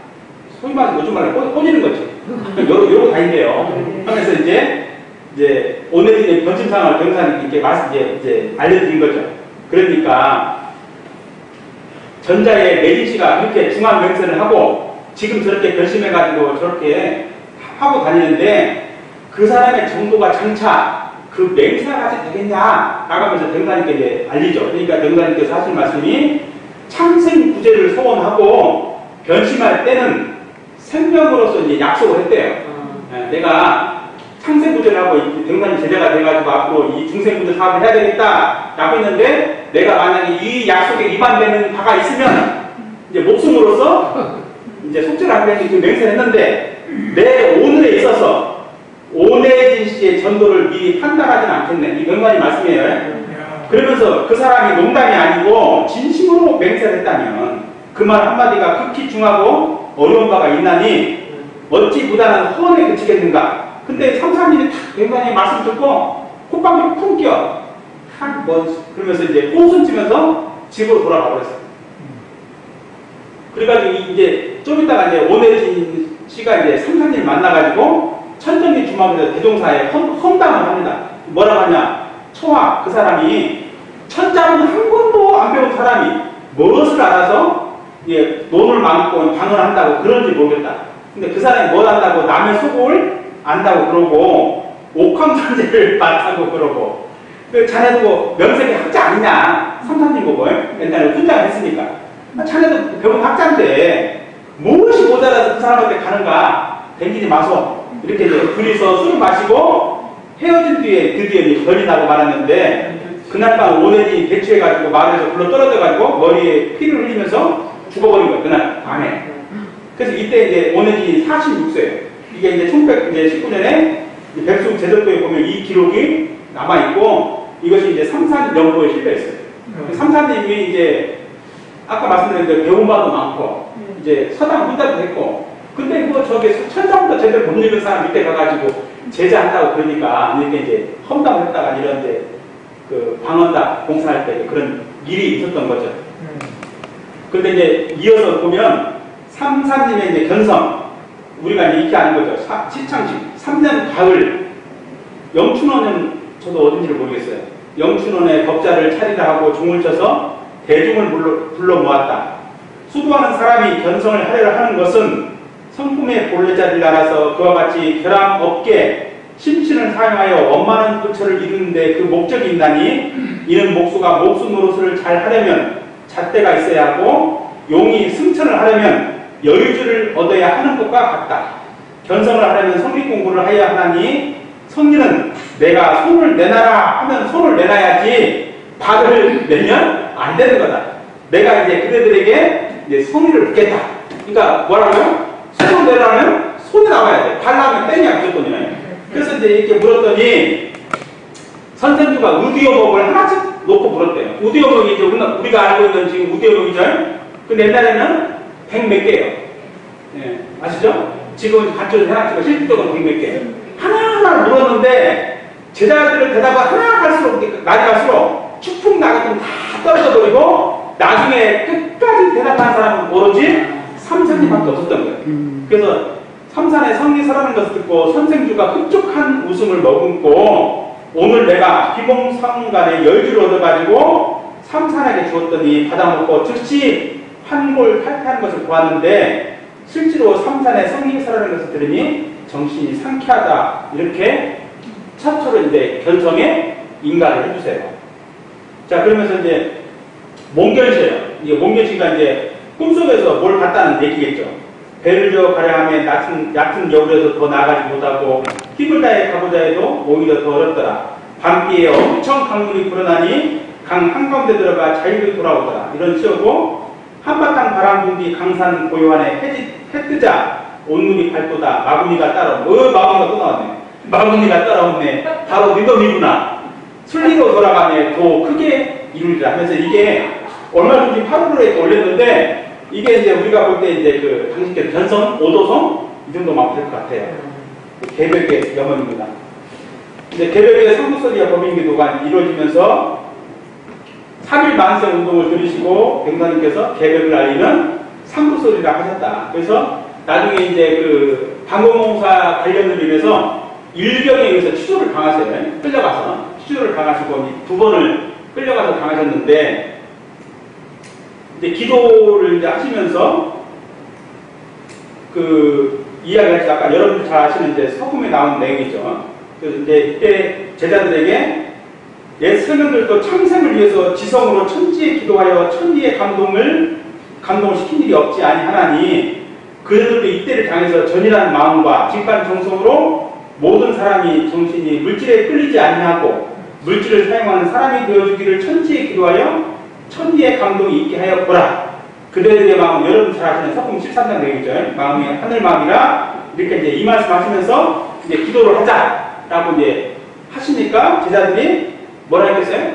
소위 말해서 요즘 말로 꼬지는 거지. 요러고 다닌대요. 하면서 이제 오내진의 변심상을 병사님께 이제 알려드린 거죠. 그러니까 전자의 내진 씨가 그렇게 중한 맹세를 하고 지금 저렇게 변심해가지고 저렇게 하고 다니는데 그 사람의 정도가 장차 그 맹세가 같이 되겠냐 나가면서 병사님께 이제 알리죠. 그러니까 병사님께서 하신 말씀이 창생구제를 소원하고 변심할 때는 생명으로서 이제 약속을 했대요. 내가 창생구제를 하고 병사님 제자가 돼가지고 앞으로 이 중생구제 사업을 해야 되겠다 라고 했는데 내가 만약에 이 약속에 위반되는 바가 있으면 이제 목숨으로서 이제 속죄를 하겠다는 그 맹세를 했는데 내 오늘에 있어서 오내진 씨의 전도를 미리 판단하지는 않겠네. 이 병관이 말씀이에요. 그러면서 그 사람이 농담이 아니고 진심으로 맹세를 했다면 그 말 한마디가 극히 중하고 어려운 바가 있나니 어찌 무단한 허언에 그치겠는가. 근데 삼사님이 탁 병관이 말씀 듣고 콧방귀 쿵 끼어 그러면서 이제 꼬순 치면서 집으로 돌아가 버렸어요. 그래가지고 이제 좀 이따가 이제 오내진 씨가 이제 삼사님 만나가지고 천정리 주막에서 대종사에 험담을 합니다. 뭐라고 하냐? 초하 그 사람이 천자문 한 번도 안 배운 사람이 무엇을 알아서 논을 많고 방을 한다고 그런지 모르겠다. 근데 그 사람이 뭘 한다고 남의 속을 안다고 그러고 옥황전제를 맡다고 그러고 그 자네도 명색이 학자 아니냐? 삼사님 보고 옛날에 훈장을 했으니까 자네도 배운 학자인데 무엇이 모자라서 그 사람한테 가는가? 댕기지 마소. 이렇게 이제 둘이서 술을 마시고 헤어진 뒤에 드디어 별이 나고 말았는데 그 그날 밤 오늘이 대추해가지고 마을에서 굴러 떨어져가지고 머리에 피를 흘리면서 죽어버린 거예요. 그날 밤에. 그래서 이때 이제 오늘이 46세예요. 이게 이제 1919년에 백수 제적도에 보면 이 기록이 남아있고 이것이 이제 삼산연보에 실려있어요. 삼산님이 이제 아까 말씀드린 대로 배운 바도 많고 이제 서당 훈답도 했고 근데 뭐 저게 천장부터 제대로 못 읽은 사람 밑에 가가지고 제자한다고 그러니까 이렇게 이제 험담을 했다가 이런 이제 그 방언답 공사할 때 그런 일이 있었던 거죠. 근데 이제 이어서 보면 삼산님의 이제 견성 우리가 이제 익히 아는 거죠. 시창식 3년 가을 영춘원은 저도 어딘지를 모르겠어요. 영춘원에 법자를 차리라 하고 종을 쳐서 대중을 불러 모았다. 수도하는 사람이 견성을 하려고 하는 것은 성품의 본래자리를 알아서 그와 같이 결함 없게 심신을 사용하여 원만한 부처를 이루는데 그 목적이 있나니 이는 목수가 목수 노릇을 잘 하려면 잣대가 있어야 하고 용이 승천을 하려면 여유주를 얻어야 하는 것과 같다. 견성을 하려면 성리 공부를 해야 하나니 성리는 내가 손을 내놔라 하면 손을 내놔야지 발을 내면 안 되는 거다. 내가 이제 그대들에게 이제 성리를 묻겠다. 그러니까 뭐라고요? 손을 내라면 손이 나와야 돼. 발 나오면 땡이야 무조건이네. 그래서 이제 이렇게 물었더니 선생님과 우디오목을 하나씩 놓고 물었대요. 우디오목이 이제 우리가 알고 있는 지금 우디오목이죠. 근데 옛날에는 100 몇 개예요. 예, 아시죠? 지금 간초를 해놨지만 실질적으로 100 몇 개. 하나하나 물었는데 제자들을 대답을 하나 갈수록 날이 갈수록 축풍 나가면 다 떨어져 버리고 나중에 끝까지 대답한 사람은 오로지 삼산님밖에 없었던 거예요. 그래서 삼산의 성리설하는 것을 듣고 선생주가 흡족한 웃음을 머금고 오늘 내가 비몽사문간에 열주를 얻어가지고 삼산에게 주었더니 받아먹고 즉시 환골 탈퇴하는 것을 보았는데 실제로 삼산의 성리설하는 것을 들으니 정신이 상쾌하다. 이렇게 차초로 이제 견성에 인가를 해주세요. 자, 그러면서 이제 몽결시예요. 이게 몽결시가 이제 꿈속에서 뭘 봤다는 얘기겠죠. 배를 지어 가려 하면 얕은 여울에서 더 나가지 못하고 힘을 다해 가보자 해도 오히려 더 어렵더라. 밤비에 엄청 강물이 불어나니 강 한가운데 들어가 자유로 돌아오더라. 이런 시어고 한바탕 바람 분뒤 강산 고요한에 해 뜨자 온눈이 밝도다. 마구니가 따라오네. 마구니가 또 나왔네. 마구니가 따라오네. 바로 니덤이구나. 순리로 돌아가네. 더 크게 이루리라 하면서 이게 얼마 전에 8월에 올렸는데 이게 이제 우리가 볼 때 이제 그 당신께 견성, 오도성 이 정도만 될 것 같아요. 개벽의 염원입니다. 이제 개벽의 삼국설이와 법인기도가 이루어지면서 3일 만세 운동을 들으시고 백사님께서 개벽을 알리는 삼국설이라 하셨다. 그래서 나중에 이제 그 방공공사 관련으로 인해서 일경에 의해서 취조를 당하세요. 끌려가서 취조를 당하시고 2번을 끌려가서 당하셨는데 이제 기도를 이제 하시면서 그 이야기하시죠. 아까 여러분들 잘 아시는 이제 서품에 나온 내용이죠. 그래서 이제 이때 제자들에게 옛 설명들도 창생을 위해서 지성으로 천지에 기도하여 천지의 감동을 시킨 일이 없지 아니하나니 그들도 이때를 당해서 전이라는 마음과 직관정성으로 모든 사람이 정신이 물질에 끌리지 아니하고 물질을 사용하는 사람이 되어주기를 천지에 기도하여 천지의 감동이 있게 하여 보라. 그대들의 마음, 여러분 잘 아시는 서품 13장 내용이죠. 마음이 하늘 마음이라 이렇게 이제 이 말씀 하시면서 이제 기도를 하자라고 이제 하시니까 제자들이 뭐라 했겠어요?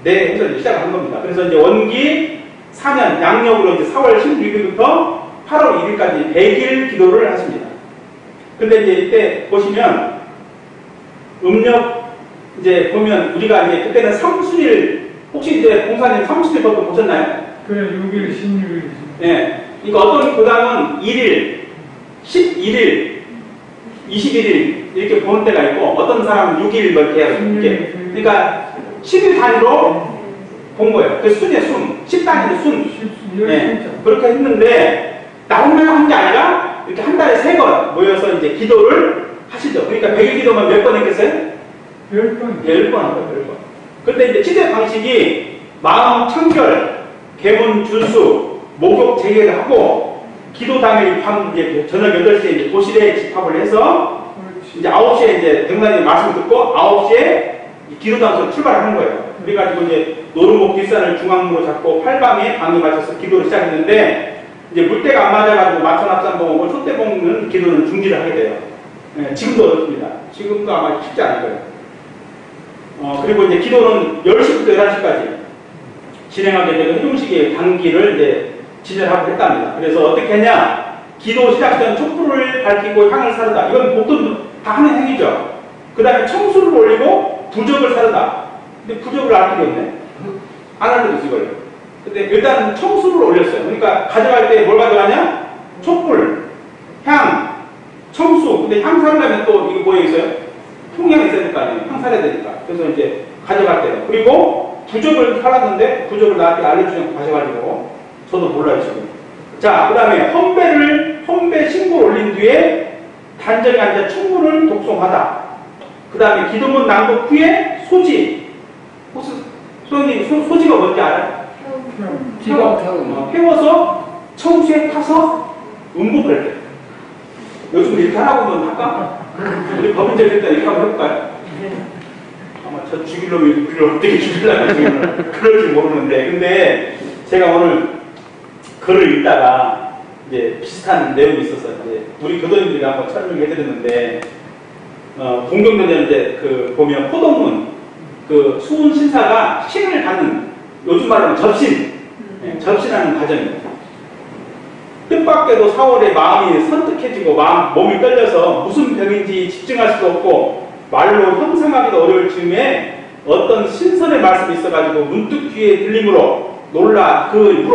네, 해서 시작한 겁니다. 그래서 이제 원기 4년 양력으로 이제 4월 16일부터 8월 1일까지 100일 기도를 하십니다. 근데 이제 이때 보시면 음력 이제 보면 우리가 이제 그때는 삼순일 혹시 이제 공사님 삼순일법도 보셨나요? 그래 6일 16일. 네. 그러니까 어떤 교당은 1일, 11일, 21일 이렇게 보는 때가 있고 어떤 사람은 6일 뭐 이렇게 해요. 이렇게. 그러니까 10일 단위로 본 거예요. 그 순이에요, 순. 10단위로 순. 네. 그렇게 했는데 나 혼자 한 게 아니라 이렇게 한 달에 3번 모여서 이제 기도를 하시죠. 그러니까 100일 기도만 몇 번 했겠어요? 10번. 10번 하고 10번. 근데 이제 치대 방식이 마음 청결, 개문 준수, 목욕 제기를 하고 기도 당일 밤 이제 저녁 8시에 이제 도실에 집합을 해서 이제 9시에 이제 백만님 말씀 듣고 9시에 기도당으로 출발하는 거예요. 그래가지고 이제 노루목 뒷산을 중앙으로 잡고 팔방에 방에 맞춰서 기도를 시작했는데 이제 물때가 안 맞아가지고 마천합산봉하고 촛대봉은 기도는 중지를 하게 돼요. 예, 지금도 어렵습니다. 지금도 아마 쉽지 않을 거예요. 그리고 이제 기도는 10시부터 11시까지 진행하게 되고 해동식의 단기를 이제 지정하고 했답니다. 그래서 어떻게 했냐? 기도 시작 전 촛불을 밝히고 향을 사르다. 이건 보통 다 하는 행위죠. 그 다음에 청수를 올리고 부적을 사르다. 근데 부적을 알 필요 없네. 안 할 때도 있어, 이걸. 근데 일단 청수를 올렸어요. 그러니까 가져갈 때 뭘 가져가냐? 촛불, 향, 청수. 근데 향 사려면 또 이거 뭐에 있어요? 통향이 있어야 될 거 아니에요? 향 사려야 되니까. 그래서 이제 가져갈 때요. 그리고 부적을 팔았는데 부적을 나한테 알려주지 않고 가져가지고 저도 몰라요, 지금. 자, 그 다음에 헌배 신고를 올린 뒤에 단정히 앉아 충문을 독송하다. 그 다음에 기도문 낭독 후에 소지. 혹시 소장님 소지가 뭔지 알아요? 태워서 청수에 타서 음복을 해. 요즘 이렇게 하라고는 할까? 우리 법인제 일단 이렇게 한번 해볼까요? 아마 저 죽일 놈이 우리를 어떻게 죽이려고 그럴지 모르는데, 근데 제가 오늘 글을 읽다가 이제 비슷한 내용이 있어서 이제 우리 교도님들이 한번 설명해 드렸는데, 공경전에 이제 그 보면 포동문 그 수훈 신사가 신을 받는, 요즘 말하면 접신, 접신하는 과정입니다. 뜻밖에도 4월에 마음이 선뜩해지고 몸이 떨려서 무슨 병인지 집중할 수도 없고 말로 형상하기도 어려울 즈음에 어떤 신선의 말씀이 있어가지고 문득 귀에 들림으로 놀라 그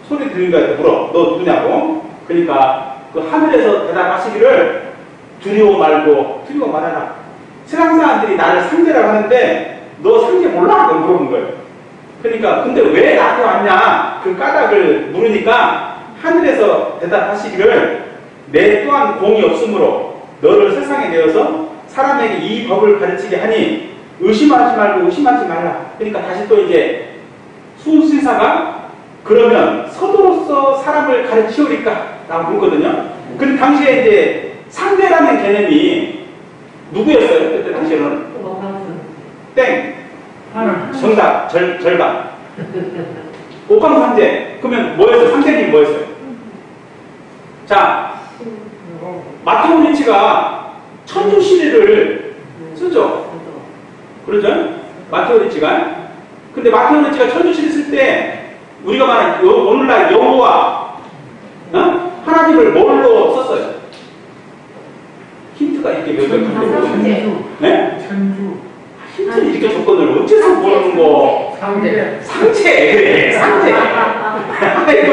소리 들린다 해서 물어. 너 누구냐고? 그러니까 그 하늘에서 대답하시기를 두려워 말아라. 세상 사람들이 나를 상제라고 하는데 너 상제 몰라? 라고 물어본 거예요. 그러니까 근데 왜 나한테 왔냐? 그 까닭을 물으니까 하늘에서 대답하시기를 내 또한 공이 없으므로 너를 세상에 내어서 사람에게 이 법을 가르치게 하니 의심하지 말고 의심하지 말라. 그러니까 다시 또 이제 수신사가 그러면 서도로서 사람을 가르치오리까? 라고 묻거든요. 근데 당시에 이제 상대라는 개념이 누구였어요? 그때 당시에는? 땡. 정답, 절반. 옥황상제. 그러면 뭐였어요? 상제님 뭐였어요? 자, 마테오 리치가 천주시리를 쓰죠? 그러죠? 마테오 리치가. 근데 마테오 리치가 천주시리 쓸 때 우리가 말하는 오늘날 여호와 하나님을 뭘로 썼어요? 힌트가 이렇게 몇 개. 네? 천주. 힌트는 이렇게 조건을 어째서 모르는 거? 상제. 그래, 상제. 이거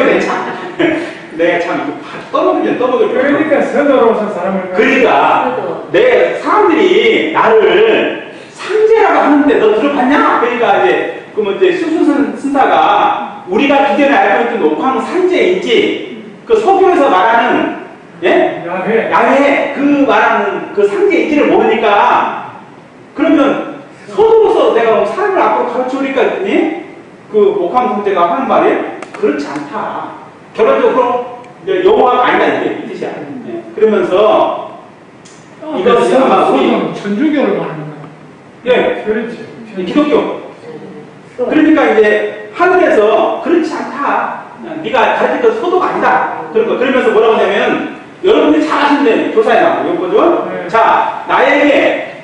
내가 참 떠먹을 그러니까 서도로서 사람을. 그러니까 내 사람들이 나를 상제라고 하는데 너 들어봤냐? 그러니까 이제 그러면 이제 수순순사가 우리가 기존에 알고 있던 옥황상제인지 그 서교에서 말하는 야훼 그 말하는 그 상제인지를 모르니까 그러면 서로서 내가 사람을 앞으로 가르쳐오니까 했더니 그 옥황상제가 하는 말이 그렇지 않다. 결론적으로 이제 여호와가 아니다 이게 이 뜻이야. 그러면서 이것이 아마 우리 천주교를 말하는 거야. 예, 그렇지. 기독교. 그러니까 이제 하늘에서 그렇지 않다. 네가 가르쳤던 소도가 아니다. 그러면서 뭐라고 하냐면 여러분들이 잘 아시는데 교사에 나와요. 이거 보죠? 네. 자, 나에게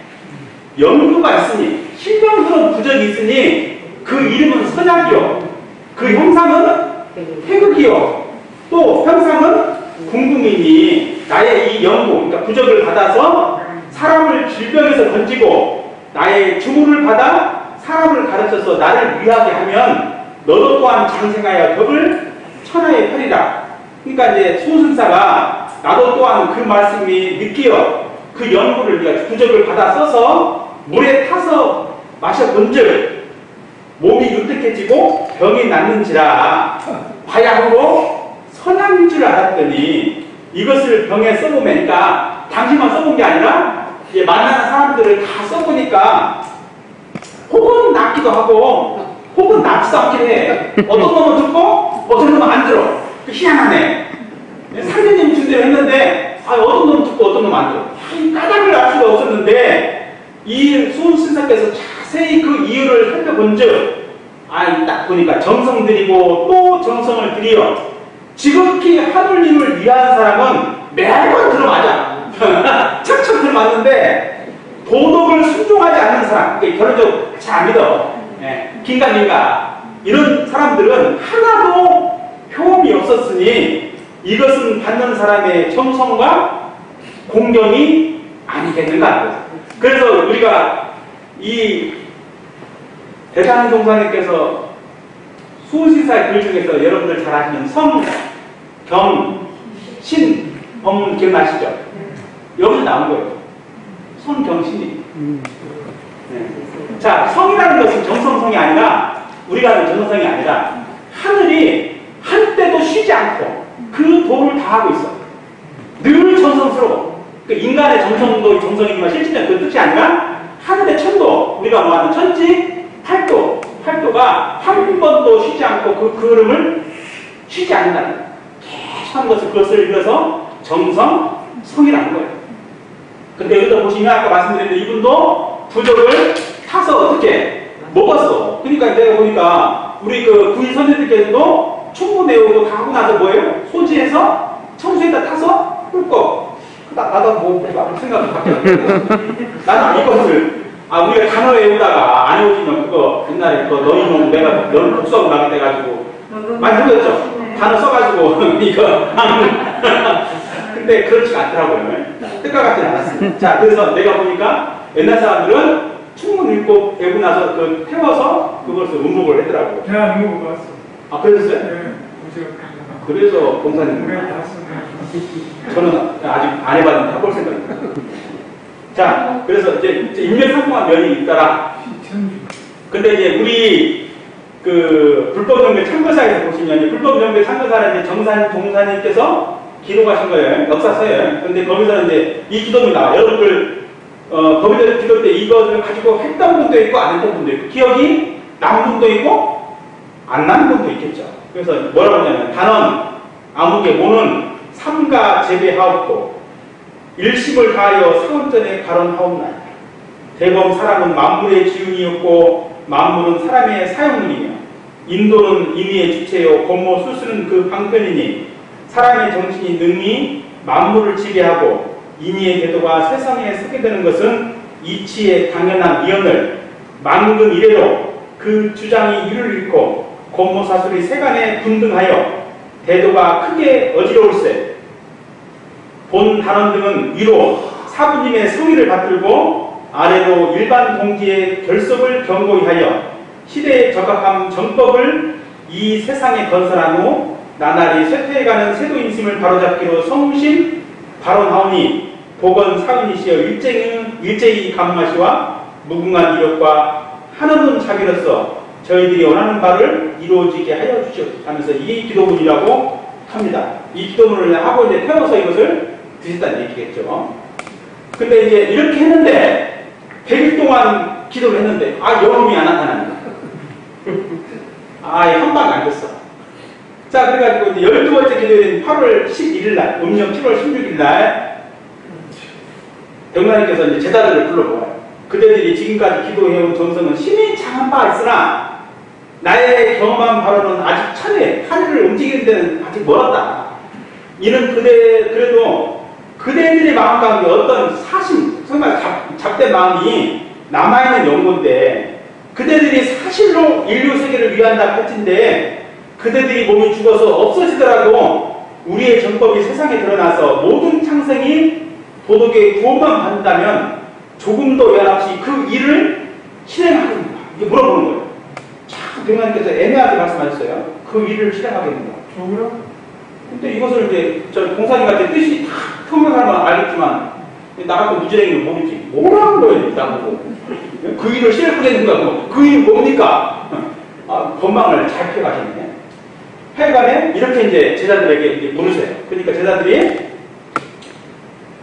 연구가 있으니 신명스러운 부적이 있으니 그 이름은 선약이요. 그 형상은 태극이요. 또 형상은 궁금이니 나의 이 연구, 그러니까 부적을 받아서 사람을 질병에서 건지고 나의 주문을 받아 사람을 가르쳐서 나를 위하게 하면 너도 또한 장생하여 덕을 천하에 펴리라. 그러니까 이제 수호승사가 나도 또한 그 말씀이 느끼어 그 연구를 네가 부적을 받아 써서 물에 타서 마셔본즉 몸이 윤택해지고 병이 낫는지라. 바야흐로 선약인 줄 알았더니 이것을 병에 써보니까 당신만 써본 게 아니라 이제 만나는 사람들을 다 써보니까 혹은 낫기도 하고 혹은 낫지도 않긴 해. 어떤 놈은 듣고 어떤 놈은 안 들어. 희한하네. 상대님 준대로 했는데 어떤 놈은 듣고 어떤 놈은 안 들어. 이 까닭을 알 수가 없었는데 이 수훈신사께서 자세히 그 이유를 살펴본즉 딱 보니까 정성 들이고 또 정성을 들여 지극히 하느님을 위한 사람은 매번 들어맞아. 척척 들어맞는데 도덕을 순종하지 않는 사람, 결론적으로 잘 안 믿어. 긴가민가 이런 사람들은 하나도 효험이 없었으니 이것은 받는 사람의 정성과 공경이 아니겠는가. 그래서 우리가 이 대단한 동사님께서 수훈신사의 글 중에서 여러분들 잘 아시는 성, 경, 신 법문 기억나시죠? 여기서 나온 거예요. 성, 경, 신이. 자, 성이라는 것은 정성성이 아니라 우리가 하는 정성성이 아니라 하늘이 한때도 쉬지 않고 그 도를 다하고 있어. 늘 정성스러워. 인간의 정성도 정성이지만 실질적인 그 뜻이 아니라 하늘의 천도, 우리가 뭐하는 천지, 팔도가 한 번도 쉬지 않고 그 흐름을 쉬지 않는다는 거예요. 계속 하는 것을 그것을 이어서 정성성이라는 거예요. 근데 여기서 보시면 아까 말씀드렸는데 이분도 부적을 타서 어떻게 먹었어. 그러니까 내가 보니까 우리 그 구인 선생님께서도 충무 내오고 다 하고 나서 뭐예요? 소지해서 청수에다 타서 꿀꺽. 나도 뭐 생각이 바뀌었는데 나는 이것을 우리가 단어 외우다가 안 외우면 그거 옛날에 그 너희놈 내가 너를 복수하고 나게 돼가지고 많이 들었죠? 단어 써가지고 이거 근데 그렇지가 않더라고요. 뜻과 같진 않았습니다. 자, 그래서 내가 보니까 옛날 사람들은 충문 읽고 배우고 나서 그 태워서 그것을 음복을 하더라고요. 제가 누구 봤어. 그랬어요? 네. 그래서 공사님. 저는 아직 안 해봤는데 해볼 생각입니다. 자, 그래서 이제 인멸상통한 면이 있더라. 근데 이제 우리 그 불법정배 참고사에서 보시면 불법정배 참고사는 이제 정사님께서 기록하신 거예요. 역사서예요. 근데 거기서 이제 이 기도문이 나와요. 여러분들 거기서 기도 때 이것을 가지고 했던 분도 있고 안 했던 분도 있고 기억이 난 분도 있고 안 난 분도 있겠죠. 그래서 뭐라고 하냐면 단언 아무개 모는 삼가 재배하옵고 일심을 다하여 사원전에 발언하옵나이다. 대범 사람은 만물의 기운이었고 만물은 사람의 사용물이며 인도는 인위의 주체요 권모 수수는 그 방편이니 사람의 정신이 능히 만물을 지배하고 인위의 궤도가 세상에 서게 되는 것은 이치의 당연한 이언을 만금 이래로 그 주장이 이를 잃고 권모사술이 세간에 분등하여 대도가 크게 어지러울세 본 단원 등은 위로 사부님의 성의를 받들고 아래로 일반 공기의 결석을 경고히 하여 시대에 적합한 정법을 이 세상에 건설한 후 나날이 쇠퇴해가는 세도인심을 바로잡기로 성심 발언하오니 복원 사은이시여 일제히 감마시와 무궁한 이력과 하늘은 자비로서 저희들이 원하는 바를 이루어지게 하여 주시옵소서 하면서 이 기도문이라고 합니다. 이 기도문을 하고 이제 태워서 이것을 드셨다는 얘기겠죠. 근데 이제 이렇게 했는데 100일 동안 기도를 했는데 영음이 안 나타납니다. 한 방 안 됐어. 자, 그래가지고 이제 12번째 기도일인 8월 11일 날, 음력 7월 16일 날 병나님께서 이제 제자들을 불러보아요. 그대들이 지금까지 기도해온 정성은 심히 장한 바 있으나 나의 경험한 바로는 아직 차례, 하늘을 움직이는 데는 아직 멀었다. 이는 그래도 그대들의 마음 가운데 어떤 사심, 정말 잡된 마음이 남아있는 연고인데 그대들이 사실로 인류 세계를 위한다 할텐데 그대들이 몸이 죽어서 없어지더라도 우리의 정법이 세상에 드러나서 모든 창생이 도덕의 구원만 받는다면 조금도 연합시 그 일을 실행하겠는가? 이게 물어보는 거예요. 참 대통령님께서 애매하게 말씀하셨어요. 그 일을 실행하겠는가? 누구요? 근데 이것을 이제 저 공사님한테 뜻이 다 표명하는 건 알겠지만 나 같은 무지랭이는 모르지. 뭐라는 거예요, 나보고. 그 일을 실행하겠는가? 그 일이 뭡니까? 건방을 잘 펴가시네. 하여간에 이렇게 이제 제자들에게 이제 물으세요. 그러니까 제자들이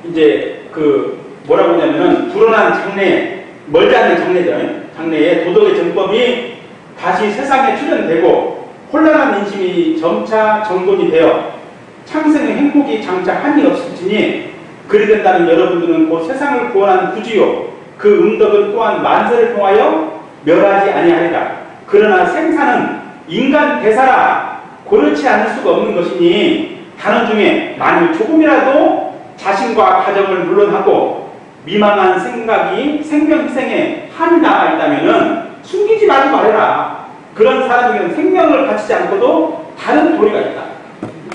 이제 그 뭐라고 하냐면은 불어난 장래, 멀지 않는 장래에 도덕의 정법이 다시 세상에 출현되고 혼란한 인심이 점차 정돈이 되어 창생의 행복이 장차 한이 없을지니 그리 된다면 여러분들은 곧 세상을 구원한 구주요 그 음덕은 또한 만세를 통하여 멸하지 아니하리라. 그러나 생사는 인간 대사라 고르지 않을 수가 없는 것이니 단원 중에 만일 조금이라도 자신과 가정을 물론하고 미망한 생각이 생명희생에 한이 남아있다면 숨기지 말고 말해라. 그런 사람에게는 생명을 바치지 않고도 다른 도리가 있다.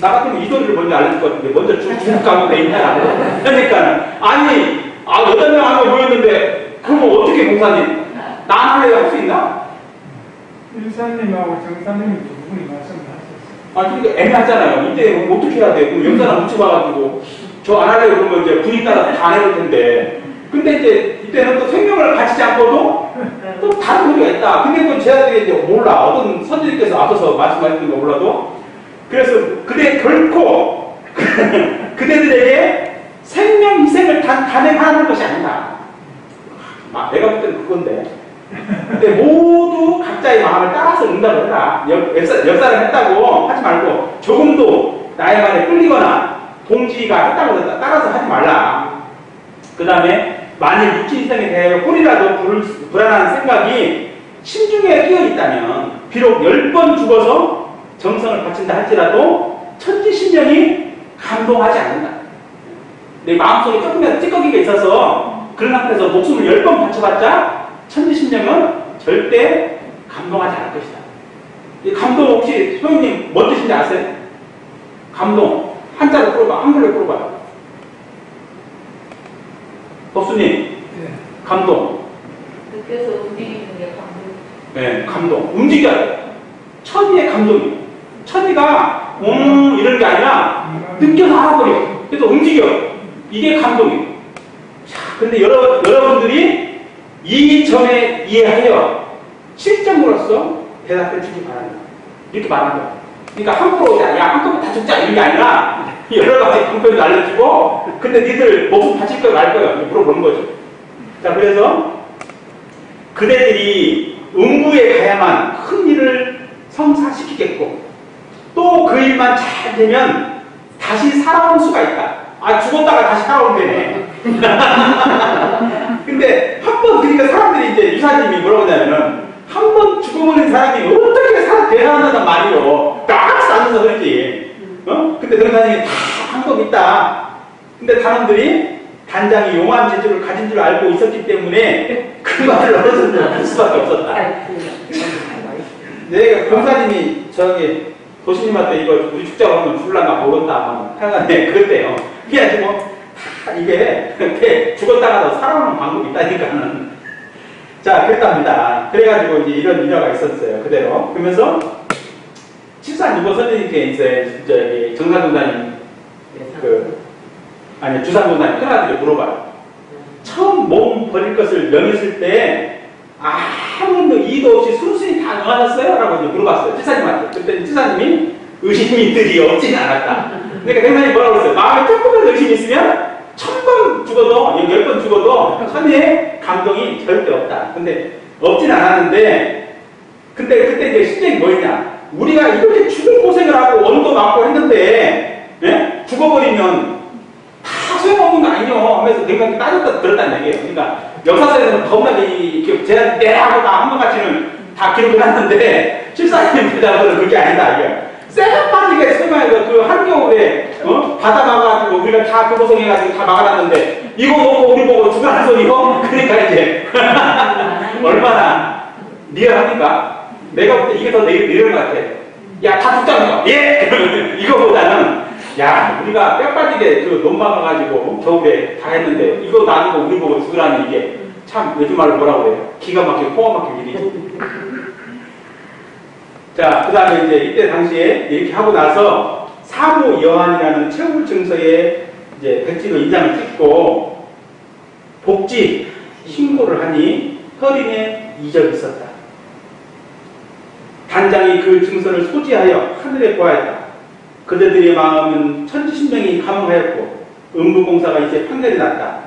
나 같으면 이 도리를 먼저 알려줄 것 같은데 먼저 죽 가고 돼 있냐. 그러니까 아니 8명 하고 모였는데 그럼 어떻게 공사님? 나 하나에 할 수 있나? 일사님하고 정사님이 두 분이 말씀하셨어요. 그러니까 애매하잖아요. 이때 어떻게 해야 돼? 그럼 영사나 묻혀봐가지고 저 안 하려고 그러면 이제 분위기 따라서 다 해볼 텐데. 근데 이제 이때는 또 생명을 바치지 않고도 또 다른 도리가 있다. 근데 또 제자들이 이제 몰라. 어떤 선생님께서 앞서서 말씀하셨던 거 몰라도. 그래서 결코 그대들에게 생명 희생을 단행하는 것이 아니다. 내가 볼 때는 그건데. 근데 모두 각자의 마음을 따라서 응답을 해라. 역사를 했다고 하지 말고 조금도 나의 말에 끌리거나 동지가 했다고 따라서 하지 말라. 그 다음에 만일 육신희생에 대해 홀이라도 불안한 생각이 심중에 끼어 있다면 비록 10번 죽어서 정성을 바친다 할지라도 천지신명이 감동하지 않는다. 내 마음속에 조금이라도 찌꺼기가 있어서 그런 앞에서 목숨을 10번 바쳐봤자 천지신명은 절대 감동하지 않을 것이다. 이 감동 혹시 소영님 뭔 뜻인지 아세요? 감동 한자로 풀어봐. 한글로 풀어봐요. 법수님 네. 감동. 느껴서 움직이는 게 감동. 네, 감동. 움직여야 돼. 천이의 감동이. 천이가 이런 게 아니라 느껴서 알아버려. 그래서 움직여. 이게 감동이에요. 자, 근데 여러분들이 이 점에 이해하여 실정으로서 대답해 주기 바랍니다. 이렇게 말하는 거야. 그러니까 함부로 한꺼번에 다 죽자 이런 게 아니라 여러 가지 방법을 알려주고 근데 니들 목숨 바칠 거야 말 거야 물어보는 거죠. 자, 그래서 그대들이 음부에 가야만 큰 일을 성사시키겠고 또 그 일만 잘 되면 다시 살아올 수가 있다. 죽었다가 다시 살아오면 되네. 근데 한 번 그러니까 사람들이 이제 유사님이 뭐라고 하냐면은 한 번 죽어버린 사람이 어떻게 살아내려한다는 말이요. 딱 앉아서 그랬지. 근데 그런 사람이 다 방법 있다. 근데 사람들이 단장이 용한 재주를 가진 줄 알고 있었기 때문에 그 말을 어려서 할 수밖에 없었다. 내가 공사님이 저기 도시님한테 이거 우리 축제가 오면 줄란가 모른다 하여간에 그랬대요. 그게 뭐 이게 이렇게 죽었다가도 살아오는 방법이 있다니까는. 자, 그랬답니다. 그래가지고 이제 이런 일화가 있었어요. 그대로. 그러면서 736호 선생님께 이제 정산동사님 주산동사님 큰아들이 물어봐요. 처음 몸 버릴 것을 명했을 때 아무 이도 없이 순순히 다 응하셨어요? 라고 이제 물어봤어요. 칠사님한테. 그때 칠사님이 의심이들이 없지는 않았다. 그러니까 대만이 뭐라고 그랬어요? 마음에 조금만 의심이 있으면 1000번 죽어도 10번 죽어도 천의 감동이 절대 없다. 근데 없진 않았는데 그때 이제 실정이 뭐였냐? 우리가 이렇게 죽을 고생을 하고 원도 맞고 했는데 죽어버리면 다 소용없는 거 아니냐 하면서 내가 따졌다 들었다는 얘기예요. 그러니까 역사서에서는 겁나게 제가 내라고 다 한 것 같이는 다 기록을 했는데 실사님 대답은 그게 아니다. 이게 쎄빠지게 생각해서 그 한겨울에 바다 막아가지고 우리가 다 그 고생해가지고 다 막아놨는데 이거 놓고 우리 보고 죽으라는 소리고 그러니까 이제 얼마나 리얼합니까? 내가 볼 때 이게 더 리얼한 것 같아. 야, 다 죽자는 거. 예! 이거보다는 야, 우리가 뼈 빠지게 그논 막아가지고 겨울에 다 했는데 이거 놔두고 우리 보고 죽으라는 이게 참 요즘 말로 뭐라고 그래요? 기가 막히고 포가 막힌 일이지. 자, 그 다음에 이제 이때 당시에 이렇게 하고 나서 사무 여한이라는 채울 증서에 이제 백지로 인장을 찍고 복지 신고를 하니 허림에 이적이 있었다. 단장이 그 증서를 소지하여 하늘에 보았다. 그대들의 마음은 천지신명이 감흥하였고 음부공사가 이제 판결이 났다.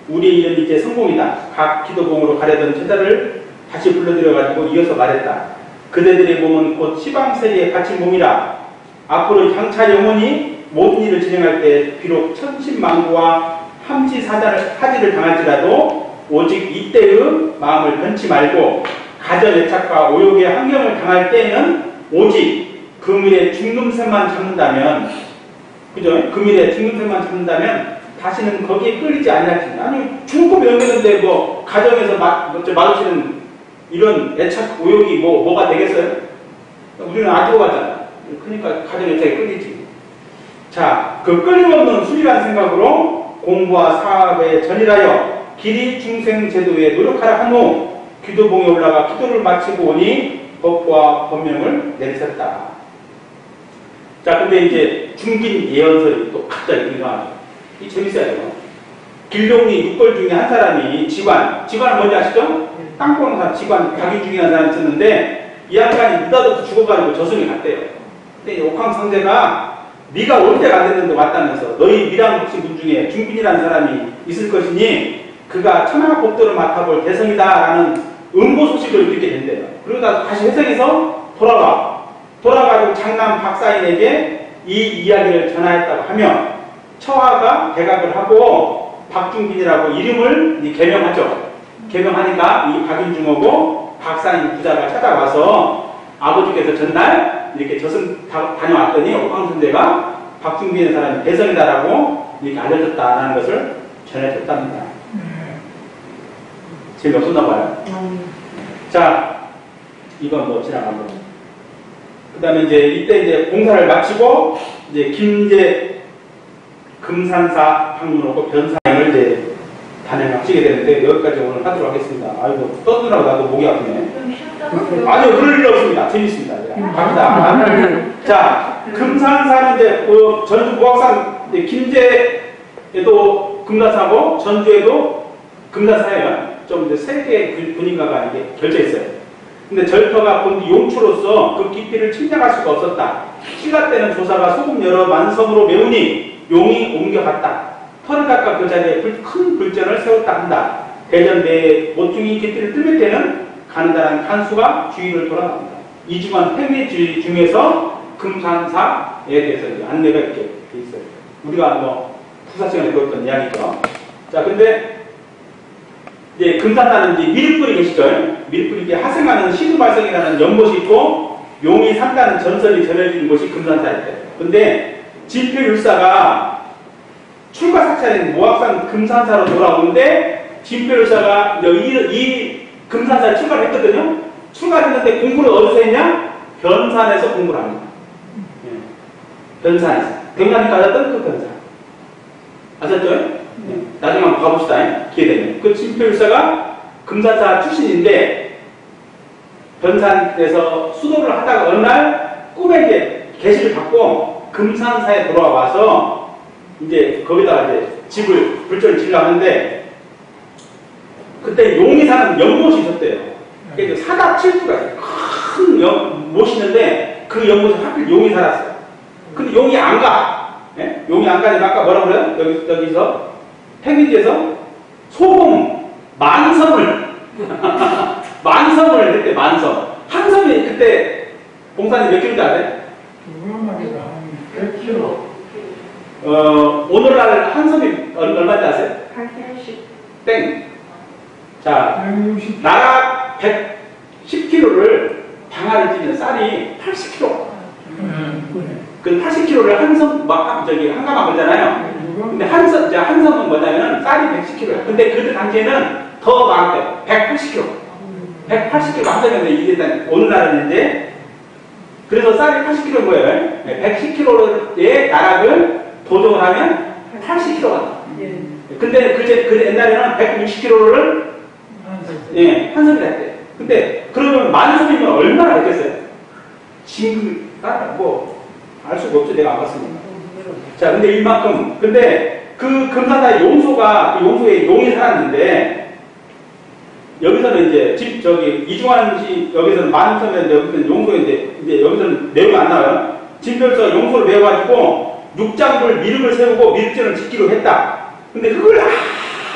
우리의 일은 이제 성공이다. 각 기도봉으로 가려던 제자를 다시 불러들여가지고 이어서 말했다. 그대들의 몸은 곧 시방세계에 갇힌 몸이라 앞으로 장차 영원히 모든 일을 진행할 때 비록 천신만고와 함지사지를 당할지라도 오직 이때의 마음을 변치 말고 가전 애착과 오욕의 환경을 당할 때는 오직 금일의 죽는새만 참는다면, 그죠? 금일의 죽는새만 참는다면 다시는 거기에 끌리지 않냐지. 아니 죽고 병했는데 뭐 가정에서 마주치는 이런 애착 오욕이 뭐가 되겠어요? 우리는 안 죽어가잖아. 그러니까 가정 애착에 끌리지. 자, 그 끊임없는 수리란 생각으로 공부와 사업에 전일하여 길이 중생 제도에 노력하라 한 후 기도봉에 올라가 기도를 마치고 오니 법과 법명을 내리셨다. 자, 근데 이제 중긴 예언설이 또 갑자기 등장하죠. 이 재밌어요. 길동리 6벌 중에 한 사람이 지관은 뭔지 아시죠? 땅콩사 지관 박윤중이라는 사람이 있었는데 이 양반이 느닷없이 죽어가지고 저승에 갔대요. 근데 옥황상제가 네가 올 때가 안 됐는데 왔다면서 너희 미랑국시군 중에 중빈이라는 사람이 있을 것이니 그가 천하법도를 맡아볼 대성이다라는 음보 소식을 듣게 된대요. 그러다 다시 회성에서 돌아가지고 장남 박사인에게 이 이야기를 전하였다고 하며 처하가 대각을 하고 박중빈이라고 이름을 개명하죠. 개명하니까 이 박윤중하고 박사인 부자가 찾아와서 아버지께서 전날 이렇게 저승 다녀왔더니 옥황선제가 박중빈의 사람이 대성이다라고 이렇게 알려줬다라는 것을 전해줬답니다. 재미없었나 봐요. 자, 이건 뭐 지나간 거죠. 그 다음에 이때 이제 공사를 마치고 이제 김제 금산사 방문하고 변사행을 이제 단행하시게 되는데 여기까지 오늘 하도록 하겠습니다. 아이고 떠드느라고 나도 목이 아프네. 아니요, 그럴 일 없습니다. 재밌습니다. 갑니다. 자, 금산사는 이제 그 전주 무학산 김제에도 금산사고 전주에도 금산사예요. 좀 이제 세 개의 군인가가 이게 결져 있어요. 근데 절터가 본 용추로서 그 깊이를 침략할 수가 없었다. 시가 때는 조사가 소금 여러 만섬으로 메우니 용이 옮겨갔다. 털을 깎아 그 자리에 큰 불전을 세웠다 한다. 대전 내 모퉁이 깊이를 뚫을 때는 가느다란 간수가 주위를 돌아갑니다. 이중한 팽리 중에서 금산사에 대해서 안내가 이렇게 돼 있어요. 우리가 뭐 부사 시간에 배웠던 이야기죠. 자, 근데 이제 금산사는 이제 미륵불이 계시죠. 미륵불이 하생하는 시두발성이라는 연못이 있고 용이 산다는 전설이 전해지는 곳이 금산사였대요. 근데 진표율사가 출가 사찰인 모악산 금산사로 돌아오는데 진표율사가 이 금산사에 출가를 했거든요. 출가했는데 공부를 어디서 했냐? 변산에서 공부를 합니다. 변산에서. 백남이 가졌던 그 변산. 아셨죠? 나중에 한번 가봅시다. 기회되면. 그 진표율사가 금산사 출신인데 변산에서 수도를 하다가 어느 날 꿈에 이제 계시를 받고 금산사에 돌아와서 이제 거기다가 이제 불전을 지으려고 하는데 그때 용이 사는 연못이 있었대요. 그게 사다 7구가 큰 못이 있는데 그 연못에 하필 용이 살았어요. 근데 용이 안 가. 예? 용이 안 가니까 아까 뭐라고 그래요? 여기서 태민지에서 소금 만섬을 만섬을 했대. 만섬. 한 섬이 그때 봉산이 몇 킬로인지 아세요? 한 100kg. 오늘날 한 섬이 얼마인지 아세요? 80kg. 땡. 자, 나락 110kg를 방아를 찌면 쌀이 80kg. 그 80kg를 한 섬, 한 가마 걸잖아요. 근데 한 섬은 뭐냐면 쌀이 110kg예요. 근데 그 당시에는 더 많대요. 180kg. 180kg 한 섬인데 이게 일단 오늘날은 이제 그래서 쌀이 80kg인 거예요. 110kg의 나락을 도정을 하면 80kg가. 근데 그 옛날에는 160kg를 한 섬이 됐대. 근데 그러면 만 섬이면 얼마나 됐겠어요? 지금 알 수가 없죠. 내가 안 봤으니까. 자, 근데 이만큼. 근데 그 금산사의 용소에 용이 살았는데 여기서는 이제 이중환 씨 여기서는 만섬에 여기서는 용소에 이제 여기서는 내용이 안 나와요. 진별서 용소를 메워가지고 육장불 미륵을 세우고 미륵전을 짓기로 했다. 근데 그걸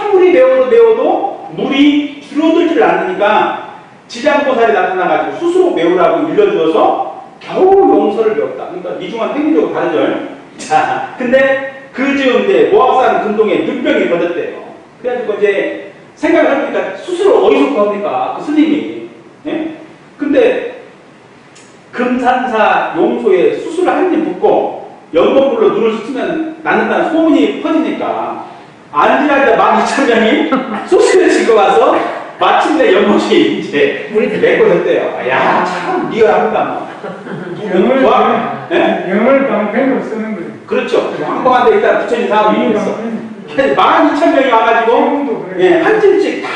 아무리 메워도 물이 줄어들지를 않으니까 지장보살이 나타나가지고 스스로 메우라고 일러주어서 겨우 용서를 배웠다. 그러니까 이중한 행위적으로 다르죠. 자, 근데 그 즈음에 모악산 근동에 눈병이 거뒀대요. 그래가지고 이제 생각을 해보니까 수술을 어디서 구합니까? 그 스님이. 예? 근데 금산사 용소에 수술을 한 입 붓고 연못물로 눈을 쓰면 낫는다는 소문이 퍼지니까 안지라자 12,000명이 수술을 지고 와서 마침내 연못이 이제 메꿔졌대요. 야, 참 리얼합니다. 영을 방패로 쓰는 거예요. 그렇죠. 황방한데 일단 부처님 사업이 있어. 12,000명이 와가지고 한 집씩 다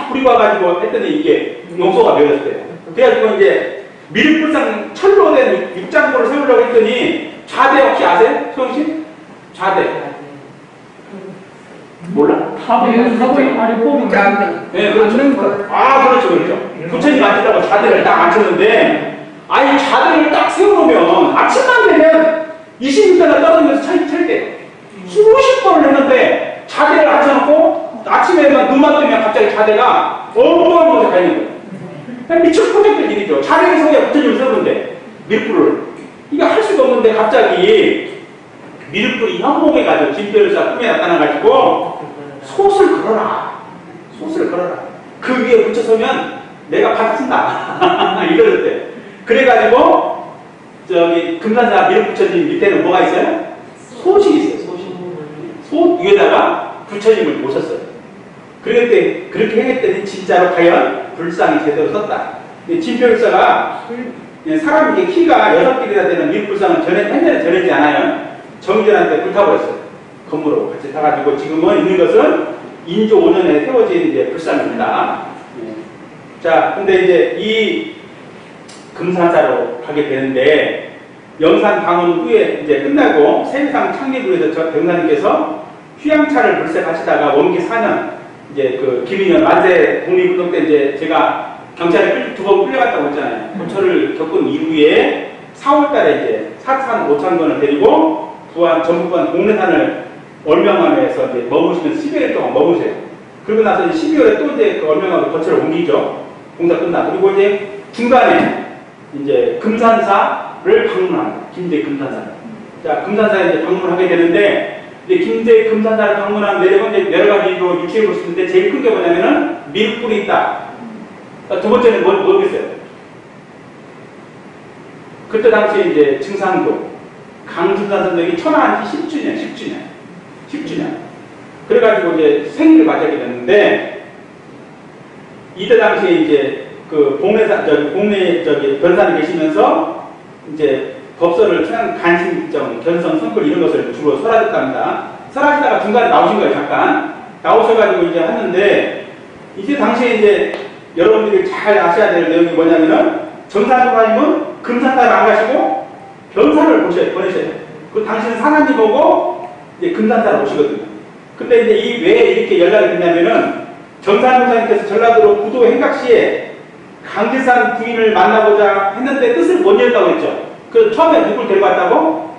부리고 와가지고 했더니 이게 용소가 되었대요. 그래가지고 이제 밀불상 철로 된 육장고를 세우려고 했더니 좌대 혹시 아세요? 소영씨? 좌대. 몰라? 화보에 아래 보면 네, 그렇죠. 아, 그렇죠, 그렇죠. 부처님 앉으라고 좌대를 딱 앉혔는데, 아니, 좌대를 딱 세워놓으면 아침만 되면 26도가 떨어지면서 철대요. 수십 번을 했는데, 좌대를 앉혀놓고, 아침에만 눈만 뜨면 갑자기 좌대가 엉뚱한 곳에 가 있는 거예요. 미칠 프로젝트 일이죠. 좌대를 세워야 부처님을 세우는데, 밀불을. 이거 할 수가 없는데, 갑자기 밀불이 현몽해가지고, 진표를사 꿈에 나타나가지고, 솥을 걸어라. 솥을 걸어라. 그 위에 붙여서면 내가 받친다. 이러셨대. 그래가지고, 저기, 금산사 밀부처님 밑에는 뭐가 있어요? 솥이 있어요, 솥이. 솥 위에다가 부처님을 모셨어요. 그렇게 했더니 진짜로 과연 불상이 제대로 섰다. 진표일사가 사람이 키가 6길이나 되는 밀불상은 옛날에 전해지지 않아요. 정전한테 불타버렸어요. 건물하고 같이 타가지고 지금은 있는 것은 인조 5년에 세워진 이제 불상입니다. 자, 근데 이제 이 금산사로 가게 되는데 영산 방문 후에 이제 끝나고 세상 창립을 해서 저 병사님께서 휴양차를 물색하시다가 원기 4년 이제 그 김인현 만세 독립운동 때 이제 제가 경찰에 2번 끌려갔다고 했잖아요. 고초를 겪은 이후에 4월달에 이제 사산 5,000건을 데리고 부안 전북부안 공내산을 얼명암에서 이제 머무시면서 12일 동안 머무세요. 그리고 나서 12월에 또 이제 그 얼명암으로 거처를 옮기죠. 공사 끝나. 그리고 이제 중간에 이제 금산사를 방문합니다. 김제 금산사. 자, 금산사에 이제 방문하게 되는데, 이제 김제 금산사를 방문한 내력은 이제 여러 가지로 유추해 볼 수 있는데, 제일 큰 게 뭐냐면은 밀불이 있다. 두 번째는 뭐겠어요? 그때 당시에 이제 증상도 강준산 선생이 천하한지 10주년. 그래가지고 이제 생일을 맞이하게 됐는데, 이때 당시에 이제 그 공내 변산에 계시면서 이제 법서를 간신정, 견성, 성글 이런 것을 주로 설하셨답니다. 설하시다가 중간에 나오신 거예요, 잠깐. 나오셔가지고 이제 하는데, 이제 당시에 이제 여러분들이 잘 아셔야 될 내용이 뭐냐면은, 정산조사님은 금산사를 안 가시고 변산을 보내셔야 돼요. 그 당신은 사나님 보고 이제 금산사를 오시거든요. 근데 이제 이 왜 이렇게 연락이 됐냐면은, 정산조사님께서 전라도로 구도 행각시에 강지산 부인을 만나보자 했는데 뜻을 못 이었다고 했죠. 그 처음에 누굴 데리고 왔다고?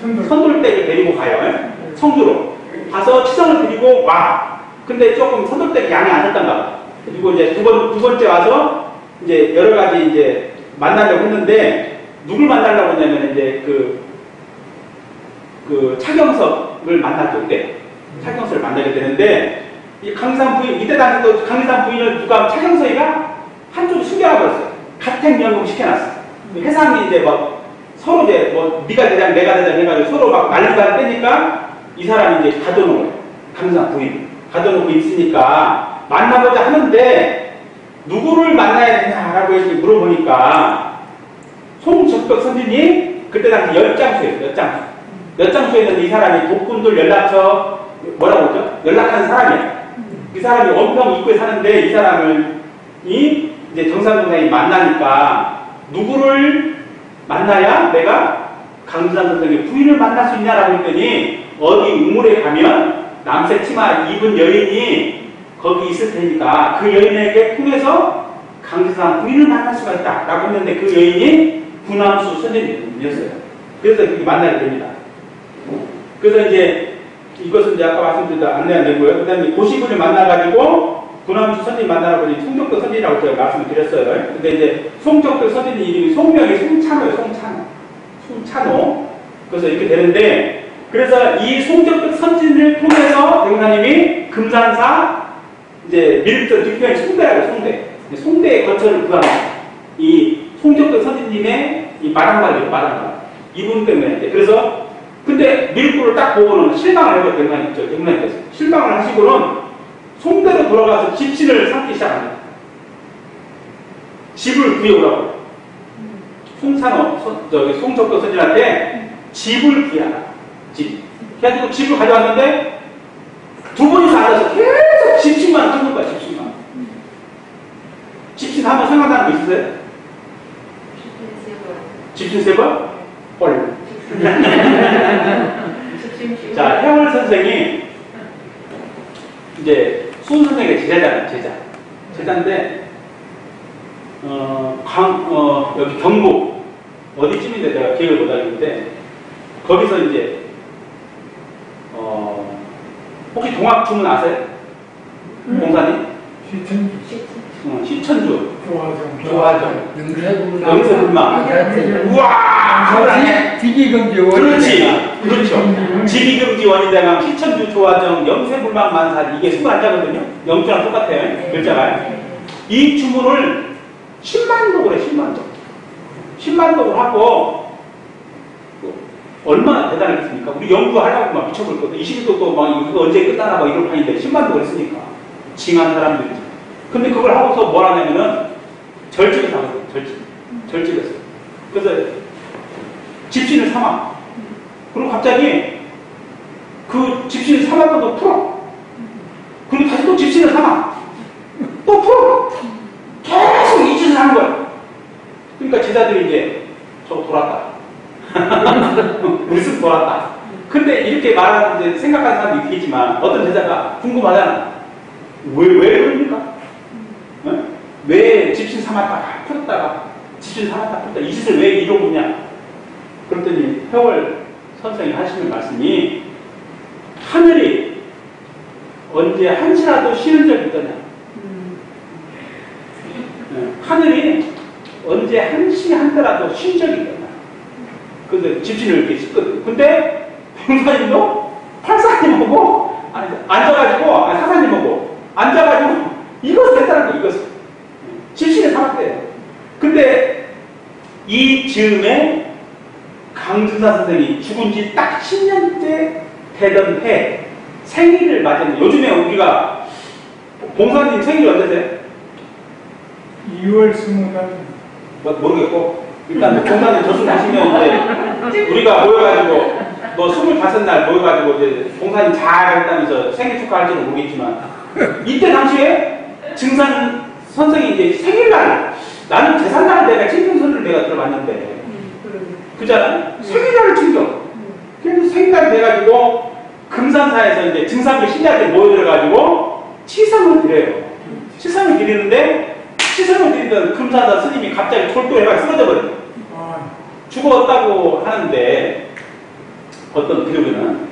선돌댁을 데리고 가요. 성주로. 가서 치성을 드리고 와. 근데 조금 선돌댁 양이 안 했던가 봐. 그리고 이제 두 번째 와서 이제 여러 가지 이제 만나려고 했는데, 누굴 만나려고 했냐면 이제 그 차경석을 만났죠. 그때. 차경석을 만나게 되는데, 이 강산 부인, 이때 당시 또 강산 부인을 누가 차경석이가 한쪽으로 숨겨놔버렸어요. 가택연금 시켜놨어. 해상이 이제 막 서로 이제 뭐 네가 대장 내가 대장 해가지고 서로 막 난리가 되니까 이 사람이 이제 가둬놓은 거예요. 강산 부인. 가둬놓고 있으니까 만나보자 하는데 누구를 만나야 되냐라고 이렇게 물어보니까 송적벽 선진이 그때 당시 열장수였어요. 열장수였는데 이 사람이 독군들 연락처 뭐라고 그러죠? 연락하는 사람이에요. 이 사람이 원평 입구에 사는데 이 사람을 이제 정산선생이 만나니까 누구를 만나야 내가 강산 선생의 부인을 만날 수 있냐라고 했더니, 어디 우물에 가면 남색 치마 입은 여인이 거기 있을 테니까 그 여인에게 통해서 강산 부인을 만날 수가 있다라고 했는데, 그 여인이 구남수 선생님이었어요. 그래서 그렇게 만나게 됩니다. 그래서 이제 이것은 이제 아까 말씀드린 안내 안 되고요. 그 다음에 고시분을 만나가지고 구남수 선생님 만나라고 송적도 선생이라고 제가 말씀을 드렸어요. 근데 이제 송적도 선생님 이름이 송명이 송찬호예요. 송찬호. 그래서 이렇게 되는데, 그래서 이 송적도 선진을 통해서 대구사님이 금산사 이제 밀던 뒷편이 송대라고 송대. 송대의 거처를 구하는 이 송적도 선생님의 이 마당발이에요, 마당발. 이분 때문에. 이제 그래서 근데 밀구를 딱 보고는 실망을 해요, 대문안께서. 실망을 하시고는 송대로 돌아가서 집신을 삼기 시작합니다. 집을 구해오라고. 송적도 선생님한테 집을 구해라. 집. 그래가지고 집을 가져왔는데 두 분이서 앉아서 계속 집신만 찍는 거야, 집신만. 집신 한번 생각나는 거 있으세요? 집신 세 번? 헐. 자, 해월 선생이 이제 수훈 선생의 제자잖아요, 제자인데, 여기 경북, 어디쯤인데 내가 기억을 못 하겠는데, 거기서 이제, 혹시 동학주문 아세요? 공사님? 시천주. 조화정. 영세불망. 우와! 지기금지 원. 그렇죠. 지기금지 원인대강 시천주 조화정 영세불망 만살. 이게 21자거든요. 영주랑 똑같아요. 글자가. 이 주문을 10만 독을 해, 10만 독. 10만 독을 하고, 얼마나 대단했습니까? 우리 연구하려고 막 미쳐버렸거든. 21독도 막 이거 언제 끝나나 막 이런 판인데 10만 독을 했으니까. 징한 사람들이지. 근데 그걸 하고서 뭘 하냐면은 절집을 하거든요. 절집에서. 그래서 집신을 삼아. 그리고 갑자기 그 집신을 삼았던 거 풀어. 그리고 다시 또 집신을 삼아. 또 풀어. 계속 이 짓을 하는 거야. 그러니까 제자들이 이제 저거 돌았다. 우리 쓱 돌았다. 근데 이렇게 말하는데 생각하는 사람도 있겠지만 어떤 제자가 궁금하잖아. 왜 그럽니까? 왜 집신 삼았다가 풀었다가 집신 삼았다가 풀었다 이 짓을 왜 이러고 있냐? 그랬더니 해월 선생이 하시는 말씀이 하늘이 언제 한시라도 쉬는 적이 있더냐? 하늘이 언제 한시 한더라도 쉰 적이 있더냐? 근데 집신을 이렇게 씻거든. 근데 병사님도 팔사님하고 앉아가지고 사사님하고 앉아가지고 이것을 했다는 거, 이것을. 집신에 삼았대요. 근데 이 즈음에 강준사 선생이 죽은 지 딱 10년째 되던 해 생일을 맞았는데 요즘에 우리가 봉사님 생일이 언제세요? 2월 20일. 모르겠고 일단 봉사님 저승하시면 이제 우리가 모여가지고 뭐 25날 모여가지고 이제 봉사님 잘 했다면서 생일 축하할지는 모르겠지만 이때 당시에 증산 선생이 이제 생일날, 나는 제삿날 내가 챙긴 소리를 내가 들어봤는데, 그잖아? 생일날을 챙겨. 그래서 생일날 돼가지고, 금산사에서 이제 증산교 신자들 모여들어가지고, 치성을 드려요. 치성을 드리는데, 치성을 드리던 금산사 스님이 갑자기 돌도해가 쓰러져 버려요. 죽었다고 하는데, 어떤 기록에는.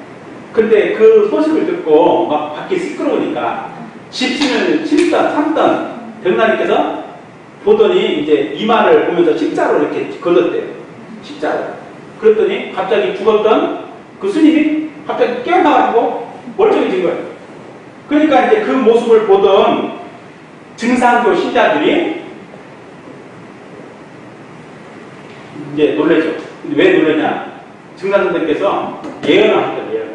근데 그 소식을 듣고, 막 밖에 시끄러우니까, 집신을 삼던 병나님께서 보더니 이제 이마를 보면서 십자로 이렇게 걷었대요. 십자로. 그랬더니 갑자기 죽었던 그 스님이 갑자기 깨어나가지고 멀쩡해진 거예요. 그러니까 이제 그 모습을 보던 증산교 신자들이 이제 놀라죠. 왜 놀라냐? 증산 선생님께서 예언을 하셨죠. 예언.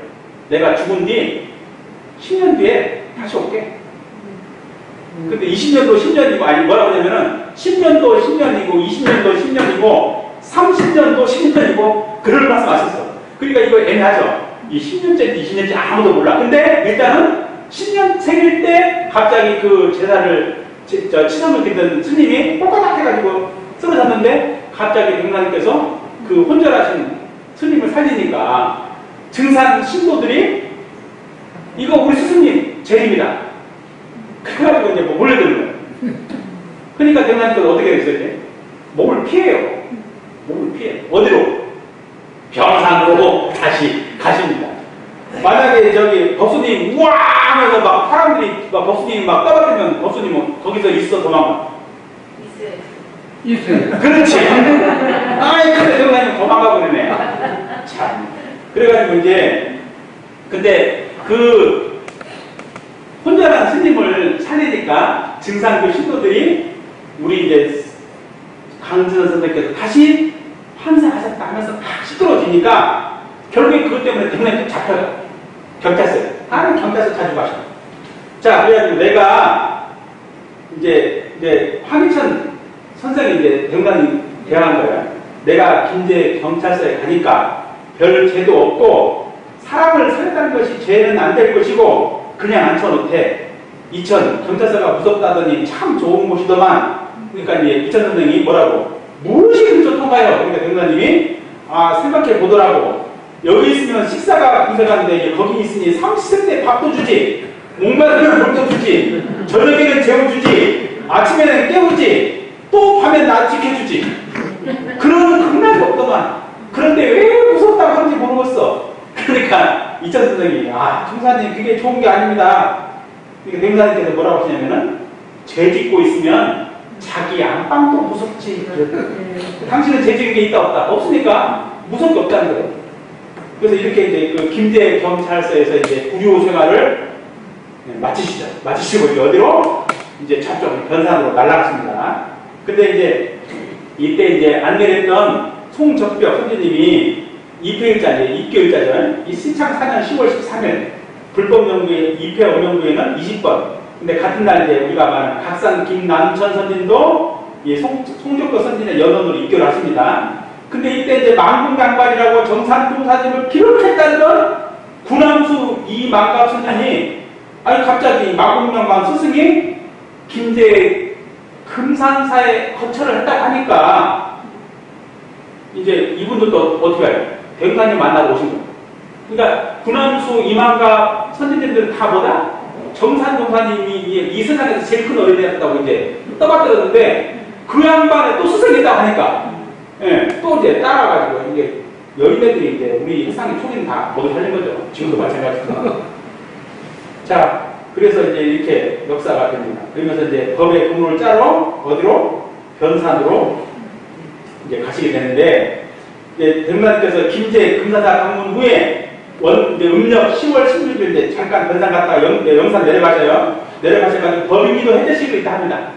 내가 죽은 뒤 10년 뒤에 다시 올게. 근데 20년도 10년이고, 아니 뭐라고 하냐면은 10년도 10년이고, 20년도 10년이고, 30년도 10년이고, 그럴 말씀 하셨어. 그러니까 이거 애매하죠. 이 10년째인지 20년째 아무도 몰라. 근데 일단은 10년 생일 때 갑자기 그 제사를, 치성을 드리던 스님이 꼴깍 해가지고 쓰러졌는데, 갑자기 병사님께서 그 혼절하신 스님을 살리니까 증산 신도들이 이거 우리 스승님 제입니다. 그래가지고 이제 뭐 몰려드는 거예요. 그러니까 병사님께서 어떻게 됐어요? 이제? 몸을 피해요. 몸을 피해. 어디로? 병산으로 다시 가십니다. 만약에 저기 법수님 우와 하면서 막 사람들이 막 법수님 막 떠받들면 법수님은 거기서 있어 도망가. 있어요. 그렇지. 아이 그래 병사님 도망가 버리네. 참. 그래가지고 이제 근데 그 혼자만 스님을 살리니까 증산교 신도들이 우리 이제 강진원 선생님께서 다시 환생하셨다 하면서 막 시끄러워지니까 결국에 그것 때문에 대문에 잡혀요. 경찰서에. 다른 경찰서 가지고 가셔. 자, 그래가지고 내가 이제 황희천 선생이 이제 대문관이 대화한 거예요. 내가 김제 경찰서에 가니까 별 죄도 없고 사람을 살렸다는 것이 죄는 안 될 것이고 그냥 앉혀놓대. 이천 경찰서가 무섭다더니 참 좋은 곳이더만. 그러니까 이제 이천 선생이 뭐라고? 무엇이 그리 좋던가요? 그러니까 대문관님이 생각해 보더라고. 여기 있으면 식사가 분석하는데 거기 있으니 삼시세끼 밥도 주지, 목마르면 물도 주지, 저녁에는 재워주지, 아침에는 깨우지, 또 밤에 나 지켜주지. 그런 극락이 없더만. 그런데 왜 무섭다고 하는지 모르겠어. 그러니까 이천 선생이 총사님 그게 좋은 게 아닙니다. 그러니까 대문사님께서 뭐라고 하시냐면은 죄 짓고 있으면 자기 안방도 무섭지. 당신은 죄 지은 게 있다 없다? 없으니까 무섭게 없다는 거예요. 그래서 이렇게 이제 그 김제 경찰서에서 이제 구류 생활을 마치시죠. 마치시고 이제 어디로? 이제 저쪽 변산으로 날아갔습니다. 근데 이제 이때 이제 안내했던 송적벽 선생님이 입교일자죠. 이 신창 4년 10월 13일 불법연구회 입회 엄연구회는 20번. 근데 같은 날 이제 우리가 말하는 각산 김남천 선진도 이 송적벽 선진의 연원으로 입교를 하십니다. 근데 이때 이제 망군강발이라고 정산동사님을 기록했다는 건 구남수 이망갑 선생이 갑자기 망군강발 스승이 김제 금산사에 거처를 했다고 하니까 이제 이분들도 어떻게 해요? 대금사님 만나러 오신 거예요. 그러니까 구남수 이망갑 선생님들은 다 뭐다? 정산동사님이 이 세상에서 제일 큰 어린애였다고 이제 떠받들었는데 그 양반에 또 스승이 있다고 하니까 또 이제 따라가지고 이게 여인네들이 이제 우리 세상의 초기는 다 먹이 살린 거죠. 지금도 마찬가지입니다. 자, 그래서 이제 이렇게 역사가 됩니다. 그러면서 이제 법의 근원을 짜러 어디로? 변산으로 이제 가시게 되는데, 이제 대문관님께서 김제 금사사 방문 후에 이제 음력 10월 16일 이제 잠깐 변산 갔다가 영산 내려가셔요. 내려가셔가지고 법인기도 해제식을 있다 합니다.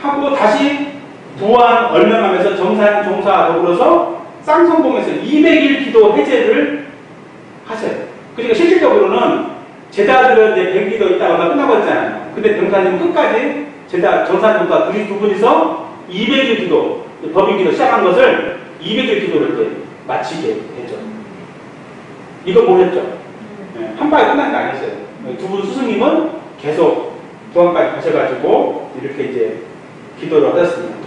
하고 다시 부안 얼명하면서 정산 종사 더불어서 쌍성봉에서 200일 기도 해제를 하셔요. 그러니까 실질적으로는 제자들은 이제 100기도 있다가 끝나버렸잖아요. 근데 병사님은 끝까지 제자 정산 종사 두 분이서 200일 기도, 법인 기도 시작한 것을 200일 기도를 이제 마치게 되죠. 이거 모르셨죠? 한 방에 끝난 게 아니었어요. 두 분 스승님은 계속 부안까지 가셔가지고 이렇게 이제 기도를 하셨습니다.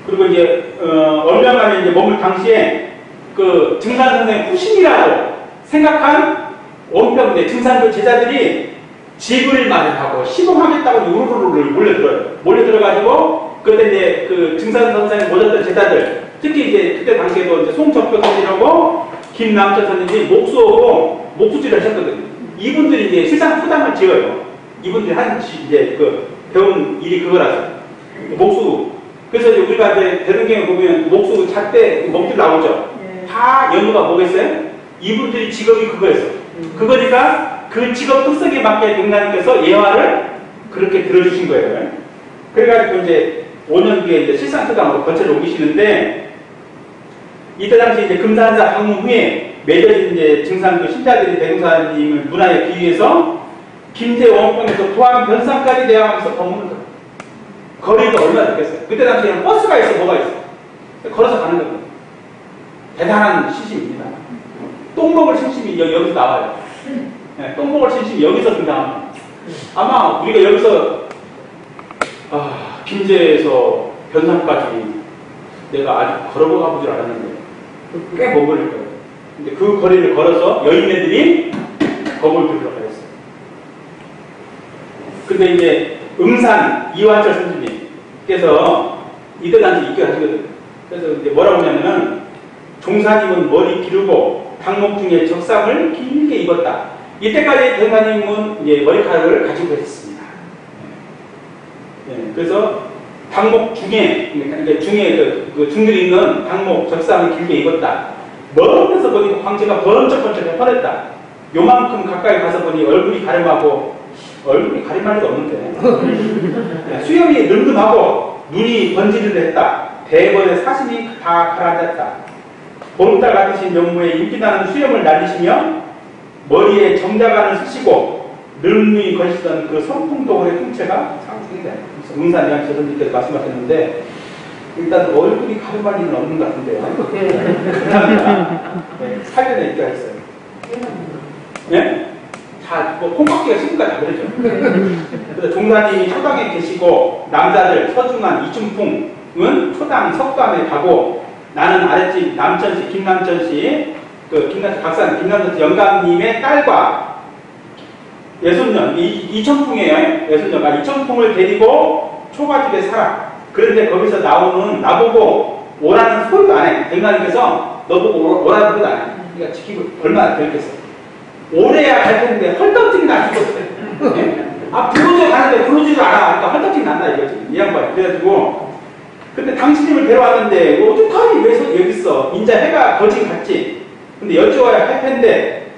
그리고 이제 얼명함에 이제 머물 당시에 그 증산 선생의 후신이라고 생각한 원평대 증산교 제자들이 집을 마련하고 시봉하겠다고 우르르르 몰려들어가지고 그때 이제 그 증산 선생이 모셨던 제자들 특히 이제 그때 당시에도 이제 송적벽 선생이라고 김남천 선생님이 목수하고 목수질을 하셨거든요. 이분들이 이제 실상 포장을 지어요. 이분들이 한 이제 그 배운 일이 그거라서 목수. 그래서 이제 우리가 이제 대등경에 보면 목수 잣대 목줄 나오죠. 다 연구가 뭐겠어요? 이분들이 직업이 그거였어. 그거니까 그 직업 특성에 맞게 백남님께서 예화를 그렇게 들어주신 거예요. 그래가지고 이제 5년 뒤에 이제 실상토당으로 거처를 옮기시는데 이때 당시 이제 금산사 방문 후에 맺어진 이제 증산교 신자들이 대금사님을 문화에 기위해서 김제 원권에서 도안 변산까지 대항하면서 머무는 거예요. 거리가 얼마나 됐겠어요? 그때 당시에는 버스가 있어, 뭐가 있어? 걸어서 가는 거예요. 대단한 시심입니다. 똥 먹을 심심이 여기서 나와요. 네, 똥 먹을 심심이 여기서 등장합니다. 아마 우리가 여기서 김제에서 변산까지 내가 아직 걸어가 보질 않았는데 꽤 머무를 거예요. 근데 그 거리를 걸어서 여인네들이 법을 들으러 가셨어요. 근데 이제 음산 이완철 선생님께서 이때 당시 입교하시거든요. 그래서 이제 뭐라고 하냐면은 종사님은 머리 기르고 당목 중에 적상을 길게 입었다. 이때까지 종사님은 이제 머리카락을 가지고 있었습니다. 네, 그래서 당목 중에, 그러니까 중에 그 중들이 있는 당목 적상을 길게 입었다. 먼 데서 보니까 황제가 번쩍번쩍 뻔했다. 요만큼 가까이 가서 보니 얼굴이 가름하고, 얼굴이 가림할 게 없는데 수염이 늠름하고 눈이 번지르르했다. 대번에 사심이 다 가라앉았다. 보름달 같으신 면모에 윤기나는 수염을 날리시며 머리에 정자간을 쓰시고 늠름히 거시던 그 선풍도원의 풍채가 상승이다. 응산양 조선님께서 말씀하셨는데 일단 얼굴이 가름할 일은 없는 것 같은데요. 감사합니다. 네, 살려낼 때가 있어요. 네? 다, 콩깍지가 심으니까 다 그러죠. 그래서 종사님이 초당에 계시고, 남자들 서중한 이춘풍은 초당 석감에 가고, 나는 아랫집 남천씨, 김남천씨, 박사 김남천씨 영감님의 딸과 예손녀, 이천풍이에요. 예손녀가 이천풍을 데리고 초가집에 살아. 그런데 거기서 나오는 나보고 오라는 소리도 안 해. 대감님께서 너보고 오라는 소리도 안 해. 그러니까 지키고 얼마나 되겠어. 오래야 갈 텐데 헐떡증이 나 죽었어요. 네? 불러줘 가는데 불러주지도 않아. 그러니까 헐떡증이 난다 이거지. 이 양반. 그래가지고 근데 당신님을 데려왔는데 어떡하니 왜 여기 있어. 인자 해가 거진 갔지. 근데 여쭈어야 할 텐데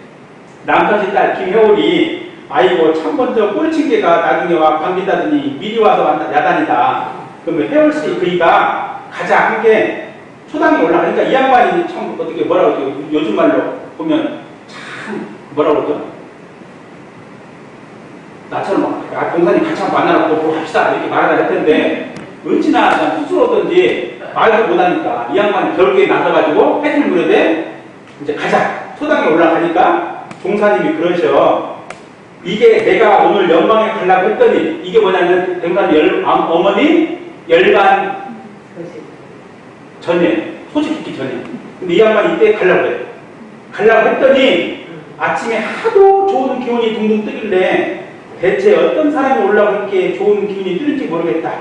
남편의 딸 김혜월이 아이고 참 먼저 꼴친개가 나중에 와 반긴다더니 미리 와서 야단이다. 그러면 혜월씨 그이가 가자 한 게 초당에 올라가니까 이 양반이 참 어떻게 뭐라고 그러죠. 요즘 말로 보면 참 뭐라고 그러죠? 나처럼 동사님 같이 한번 만나라고 뭐 합시다 이렇게 말하라 했는데 어찌나 쑥스러웠던지 말도 못하니까 이 양반이 결국에 나서가지고 패트를 무려대 이제 가자 초당에 올라가니까 종사님이 그러셔. 이게 내가 오늘 연방에 가려고 했더니 이게 뭐냐면 댕간 어머니 열반 전에 소식 듣기 전에. 근데 이 양반이 이때 가려고 그래. 가려고 했더니 아침에 하도 좋은 기운이 둥둥 뜨길래 대체 어떤 사람이 올라오기에 좋은 기운이 뜨는지 모르겠다.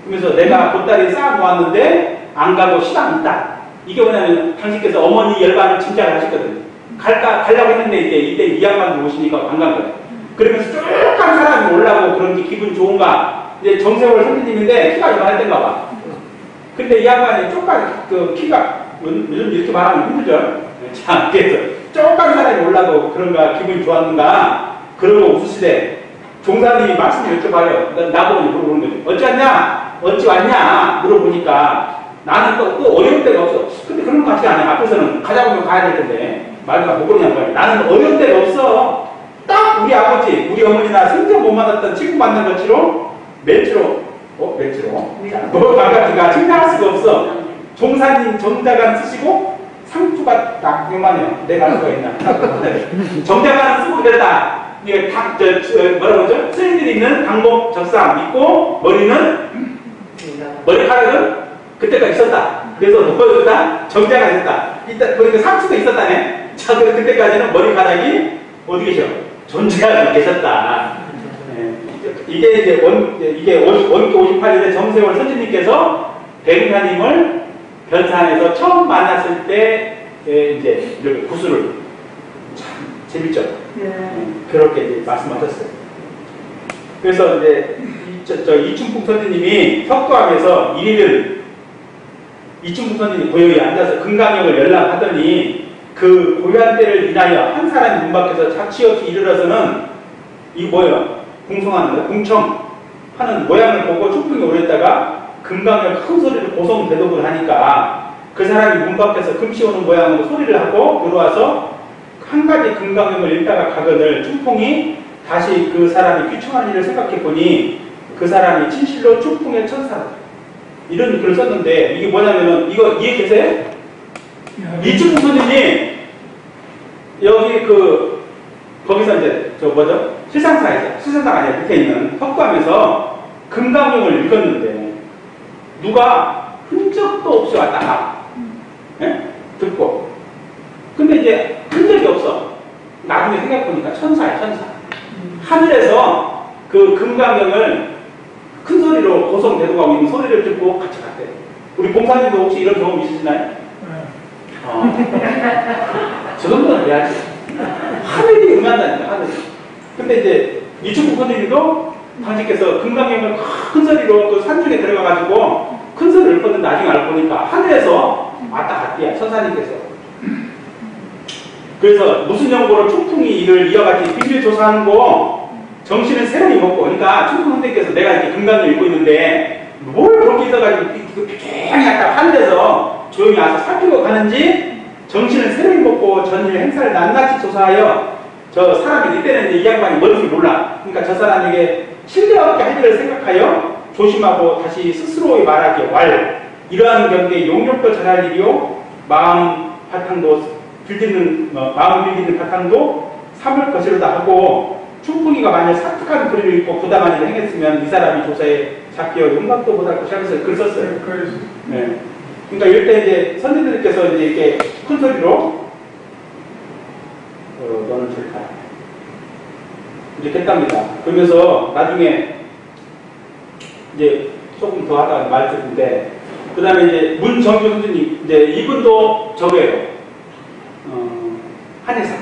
그러면서 내가 보따리에 쌓아 놓았는데 안 가고 시간 있다. 이게 뭐냐면 당신께서 어머니 열반을 짐작을 하셨거든. 가려고 했는데 이때 이 양반이 오시니까 안 간 거야. 그러면서 쭉 간 사람이 올라오고 그런 게 기분 좋은가. 이제 정세월 선생님인데 키가 요만할 땐가 봐. 근데 이 양반이 쪽간 그 키가 요즘 이렇게 말하면 힘들죠. 자, 그래서 쪽간 사람이 올라도 그런가 기분이 좋았는가 그러고 웃으시대. 종사님이 말씀을 여쭤봐요. 나보고 물어보는 거죠. 어찌 왔냐? 어찌 왔냐? 물어보니까 나는 또 어려울 데가 없어. 근데 그런 거 같지 않아요. 앞에서는 가자고 하면 가야 될 텐데 말과 못 보냐는 거예요. 나는 어려울 데가 없어. 딱 우리 아버지, 우리 어머니나 생전 못 만났던 친구 만난 것처럼 멜치로 너 나가지가 생각할 수가 없어. 종사님 정자간 쓰시고 상투가 딱 요만해요. 내가 알 수가 있나? 정자간 쓰고 그랬다. 이게 뭐라고 그러죠? 스님들이 있는 방법 적상 믿고 머리카락은 그때까지 있었다. 그래서 뭐였다? 정자간 있었다. 일단 그러니까 상투가 있었다네. 자, 그때까지는 머리카락이 어디 계셔? 존재하고 계셨다. 이게 이제 원기 58년에 정세월 선생님께서 백운사님을 변산에서 처음 만났을 때 이제 이렇게 구술을 참 재밌죠. 그렇게 이제 말씀하셨어요. 그래서 이제 이춘풍 선생님이 석도암에서 1일을 이춘풍 선생님이 고요히 앉아서 금강역을 열람하더니 그 고요한 때를 인하여 한 사람이 문 밖에서 자취 없이 이르러서는 이 뭐예요? 궁성하는 거, 궁청하는 모양을 보고 춘풍이 오랬다가 금강역 큰 소리를 고성대독을 하니까 그 사람이 문 밖에서 금시 오는 모양으로 소리를 하고 들어와서 한 가지 금강역을 읽다가 가거늘 춘풍이 다시 그 사람이 귀청하는 일을 생각해 보니 그 사람이 진실로 춘풍의 천사다. 이런 글을 썼는데 이게 뭐냐면은 이거 이해 계세요? 이춘풍 선생님 여기 거기서 이제 실상사가 아니라 밑에 있는 석감에서 금강경을 읽었는데 누가 흔적도 없이 왔다가 듣고 근데 이제 흔적이 없어. 나중에 생각해보니까 천사야 천사. 하늘에서 그 금강경을 큰 소리로 고성대도하고 있는 소리를 듣고 같이 갔대. 우리 봉사님도 혹시 이런 경험 있으시나요? 저 정도는 해야지. 하늘이 응한다니까, 하늘이. 근데 이제 이춘풍 선생님도 당신께서 금강경을 큰 소리로 그 산중에 들어가가지고 큰 소리를 읽었는데 나중에 알고 보니까 하늘에서 왔다 갔대야, 천사님께서. 그래서 무슨 연고로 충풍이 이를 이어같이 비밀 조사하는 거 정신을 새로이 먹고, 그러니까 충풍 선생님께서 내가 이렇게 금강을 읽고 있는데 뭘 그렇게 있어가지고 조용히 약간 하늘에서 조용히 와서 살피고 가는지 정신을 새로이 먹고 전일 행사를 낱낱이 조사하여 저 사람이 이때는 이제 이 양반이 뭔지 몰라. 그러니까 저 사람에게 신뢰없게 할 일을 생각하여 조심하고 다시 스스로의 말하기에 이러한 경계에 용력도 전할 일이요 마음 빌리는 바탕도 삼을 것이로다 하고 충풍이가 만약 사특한 글을 읽고 부담한 일을 행했으면 이 사람이 조사에 잡기어 용감도 못할 것이 하면서 글 썼어요. 네. 그러니까 이럴 때 이제 선생님들께서 이제 이렇게 큰 소리로 너는 좋다 이렇게 했답니다. 그러면서 나중에 이제 조금 더 하다가 말씀인데, 그 다음에 이제 문정규 선생님, 이제 이분도 저거예요. 한의사.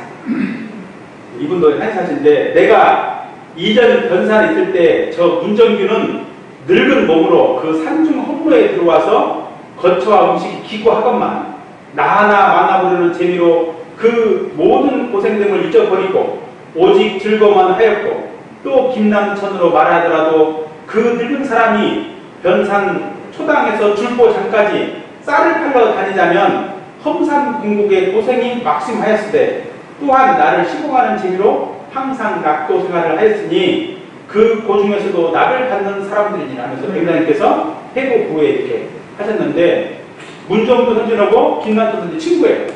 이분도 한의사신데, 내가 이전 변산에 있을 때 저 문정규는 늙은 몸으로 그 산중 허무에 들어와서 거처와 음식이 기구하건만 나 하나 만나보려는 재미로 그 모든 고생됨을 잊어버리고 오직 즐거움만 하였고, 또 김남천으로 말하더라도 그 늙은 사람이 변산 초당에서 줄보장까지 쌀을 팔러 다니자면 험산 궁국의 고생이 막심하였으되, 또한 나를 시공하는 재미로 항상 낙도 생활을 하였으니 그 고중에서도 낙을 받는 사람들이니라 하면서 백장님께서 해고 구에 이렇게 하셨는데, 문정규 선생님하고 김남천 선생님 친구예요.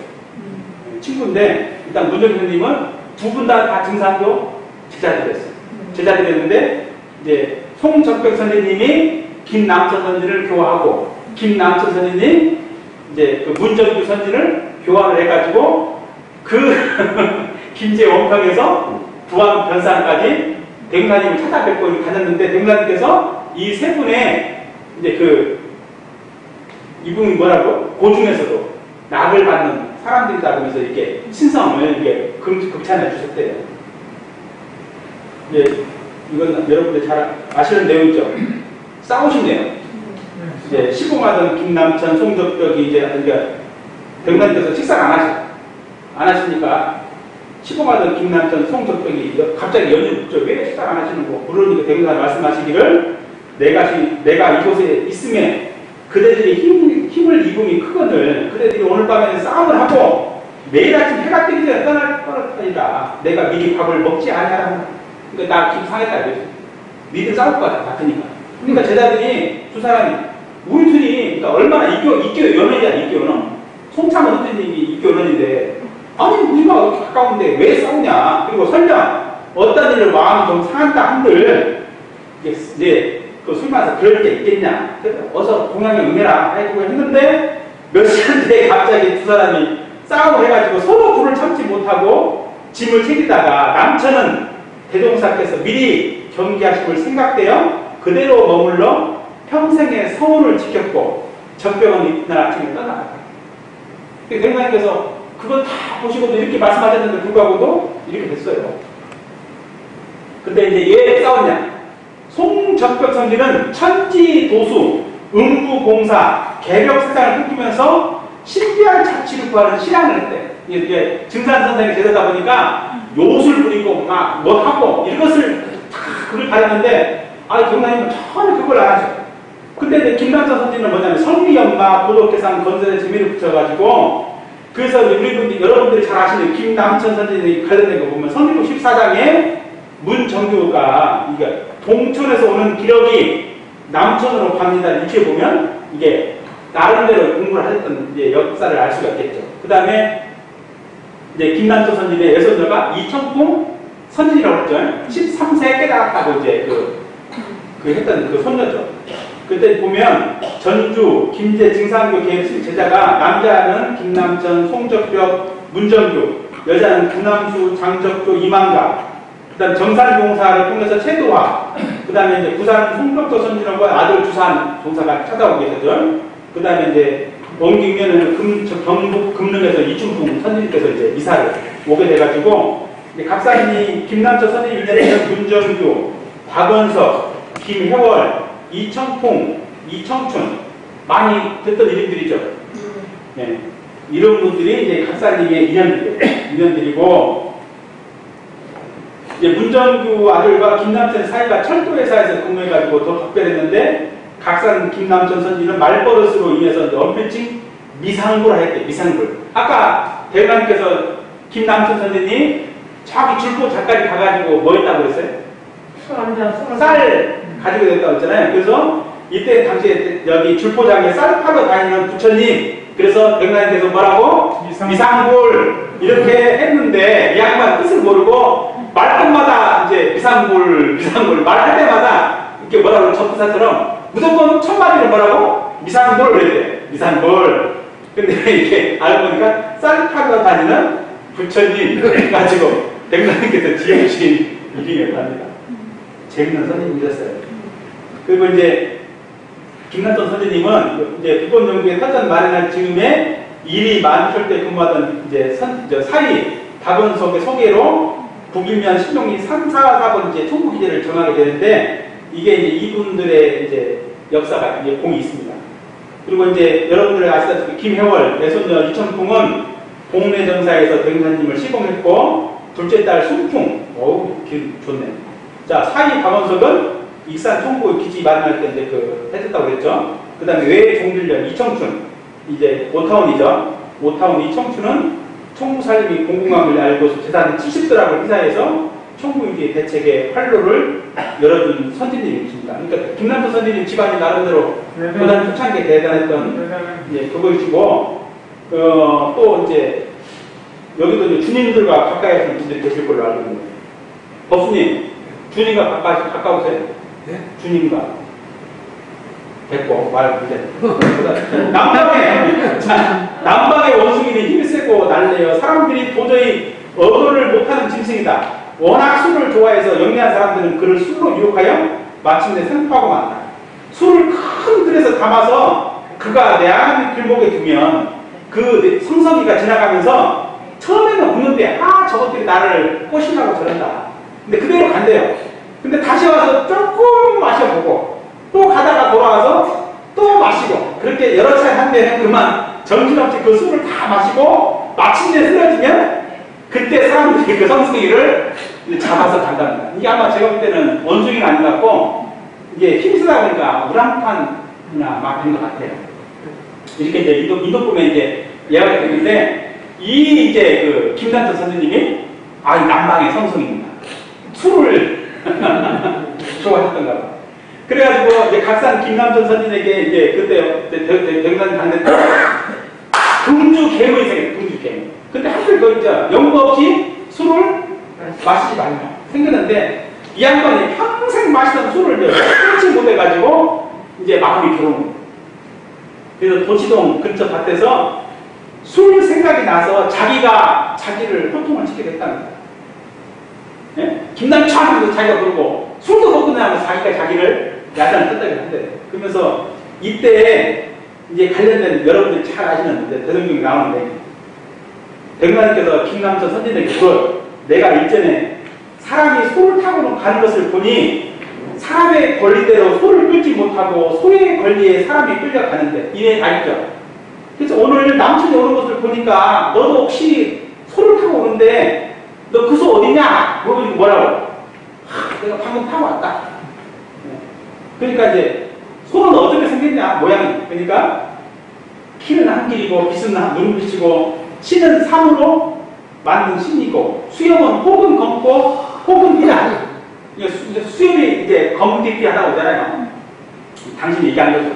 친구인데, 일단 문정규 선생님은 두 분 다 증산교 제자들이었어요. 제자들이었는데, 이제 송적벽 선생님이 김남천 선생님을 교화하고, 김남천 선생님 이제 그 문정규 선생님을 교화를 해가지고 그 김제 원평에서 부안 변산까지 대웅사님을 찾아뵙고 다녔는데, 대웅사님께서 이 세 분의 이제 그 이분이 뭐라고 고중에서도 낙을 받는 사람들이다 그러면서 이렇게 신성을 이렇게 극찬해 주셨대요. 이제 이건 여러분들 잘 아시는 내용이죠. 싸우시네요. 이제 시공하던 김남천, 송적벽이 이제 그러니까 대웅사님께서 식사를 안 하시니까 시공하던 김남천, 송적벽이 갑자기 연주죠. 왜 식사를 안 하시는 거? 그러니까 대웅사님 말씀하시기를 내가 이곳에 있음에 그대들이 힘을 입음이 크거늘 그대들이 오늘 밤에는 싸움을 하고 내일 아침 해가 뜨기 전에 떠날거니라. 내가 미리 밥을 먹지 아니하라. 그러니까 나 기분 상했다 이거지. 니들 싸울 것 같으니까. 그러니까 제자들이 두 사람이 우리 둘이 그러니까 얼마나 이교 연원이야. 이교는 송창원 선생님이 이교 연원인데, 아니 우리가 이렇게 가까운데 왜 싸우냐. 그리고 설령 어떤 일을 마음이 좀 상한다 한들 이제 그 술 마셔서 그럴 때 있겠냐. 어서 동양에 응해라 해주고 했는데, 몇 시간 뒤에 갑자기 두 사람이 싸움을 해가지고 서로 불을 참지 못하고 짐을 챙기다가 남천은 대종사께서 미리 경계하심을 생각되어 그대로 머물러 평생의 서운을 지켰고, 적병은 이날 아침에 떠나갔다. 대종사님께서 그걸 다 보시고도 이렇게 말씀하셨는데 불구하고도 이렇게 됐어요. 근데 이제 왜 싸웠냐? 송적벽 선지는 천지도수, 음부공사, 개벽세상을 꿈꾸면서 신비한 자치를 구하는 신앙을 했대. 이게 증산 선생이 되다 보니까 요술 부리고 막 뭐 하고 이것을 다 그걸 가렸는데, 경사님은 전혀 그걸 안 하죠. 근데 이제 김남천 선지는 뭐냐면 성미연마, 도덕계상, 건설에 재미를 붙여가지고, 그래서 우리 여러분들이 잘 아시는 김남천 선지에 관련된 거 보면 성리부 14장에 문정규가 이게 동천에서 오는 기력이 남천으로 갑니다. 이렇게 보면 이게 나름대로 공부를 하셨던 이제 역사를 알 수가 있겠죠. 그 다음에 이제 김남천 선진의 여선녀가 이청풍 선진이라고 했죠. 13세에 깨달았다고 이제 그 했던 그 손녀죠. 그때 보면 전주, 김제, 증산교 계열신 제자가 남자는 김남천, 송적벽, 문정규, 여자는 구남수, 장적조, 이만가, 그 다음 정산공사를 통해서 최도화, 그 다음에 이제 부산 송벽도 선진하고 아들 주산 종사가 찾아오게 되죠. 그 다음에 이제 원기면은 경북 금능에서 이춘풍 선진께서 이제 이사를 오게 돼가지고, 이제 갑산이 김남천 선진 1년에는 문정규, 박원석, 김혜월, 이청풍, 이청춘 많이 듣던 이름들이죠. 네. 이런 분들이 이제 각사님의 인연들이고, 이제 문정규 아들과 김남천 사이가 철도회사에서 근무해가지고 더 각별했는데, 각사는 김남천 선지는 말버릇으로 인해서 언필칭 미상불 했대, 미상불. 아까 대관님께서 김남천 선생님 저기 줄포 작가리 가가지고 뭐 했다고 그랬어요? 쌀 가지고 됐다고 했잖아요. 그래서 이때 당시에 여기 줄포장에 쌀 파러 다니는 부처님, 그래서 대관님께서 뭐라고? 미상불 이렇게 했는데 이 양반 뜻을 모르고 말끝마다 이제 미상불 말할 때마다 이렇게 뭐라고 접수사처럼 무조건 첫 마디를 뭐라고? 미상불 그랬대. 미상불. 근데 이게 알고 보니까 쌀 파러 다니는 부처님 가지고 대관님께서 지어주신 이름이었답니다. 합니다. 재밌는 선생님이셨어요. 그리고 이제 김남천 선생님은 이제 국본연구회 터전 마련할 즈음에 일이 만철 때 근무하던 이제 사위 박은석의 소개로 북일면 신용리 3, 4, 4번 이제 총무기재를 정하게 되는데, 이게 이제 이분들의 이제 역사가 이제 공이 있습니다. 그리고 이제 여러분들 아시다시피 김혜월 외손녀 이천풍은 봉래정사에서 대금사님을 시공했고, 둘째 딸 순풍, 어우 길 좋네. 자, 사위 박원석은 익산 총무 기지 마련할 때 이제 해줬다고 그랬죠. 그 다음에 외종들련 이청춘, 이제 오타운이죠. 오타운 이청춘은 총무살림이 공공함을 알고서 재단 70도라고 회사에서 총무유지 대책의 활로를 열어준 선진님이십니다. 그러니까 김남천 선진님 집안이 나름대로 고단 초창기에 대단했던 그것이고, 또 이제 여기도 이제 주님들과 가까이 하시는 분들이 계실 걸로 알고 있는데, 법수님 주님과 가까우세요? 네? 주님과 됐고 말 못해. 남방의 원숭이는 힘이 세고 날래요. 사람들이 도저히 어거를 못하는 짐승이다. 워낙 술을 좋아해서 영리한 사람들은 그를 술로 유혹하여 마침내 생포하고 만다. 술을 큰 틀에서 담아서 그가 내 안 길목에 두면 그 성성이가 지나가면서 처음에는 웃는데 저것들이 나를 꼬시라고 저런다. 근데 그대로 간대요. 근데 다시 와서 조금 마셔보고 또 가다가 돌아와서 또 마시고, 그렇게 여러 차례 한 데는 그만 정신없이 그 술을 다 마시고 마침내 쓰러지면 그때 사람들이 그 성승이를 잡아서 간답니다. 이게 아마 제가 볼 때는 원숭이는 아닌 것 같고, 이게 힘쓰다 보니까 우랑탄이나 막 된 것 같아요. 이렇게 이제 인도품에 이제 예화가 되는데, 이 이제 그 김남천 선생님이 남방의 성승입니다. 술을 좋아했던가 봐. 그래가지고 이제 각산 김남천 선생에게 이제 그때 대금사님 당대 금주 계문이 생겼어요. 금주 계문. 근데 하필 그 이제 연구 없이 술을 마시지 말라 생겼는데, 이 양반이 평생 마시던 술을 끊지 못해가지고 이제 마음이 들어온 거예요. 그래서 도치동 근처 밭에서 술 생각이 나서 자기를 호통을 치게 됐답니다. 네? 김남천도 자기가 그러고 술도 먹고 나면 자기를 야단 떴다고 한대. 그러면서 이때 이제 관련된 여러분들이 잘 아시는 대성경이 나오는데, 대금사님께서 김남천 선진에게 내가 일전에 사람이 소를 타고 가는 것을 보니 사람의 권리대로 소를 끌지 못하고 소의 권리에 사람이 끌려가는데, 이해 알죠? 그래서 오늘 남천이 오는 것을 보니까 너도 혹시 소를 타고 오는데 너 그 소 어디냐? 물어보니까 뭐라고? 내가 방금 타고 왔다. 그러니까 이제 소는 어떻게 생겼냐? 모양이. 그러니까 키는 한 길이고 빛은 한 눈빛이고 신은 삼으로 만든 신이고 수염은 혹은 검고 혹은 희나. 수염이 이제 검디피하다고 하잖아요. 당신이 얘기한 거죠.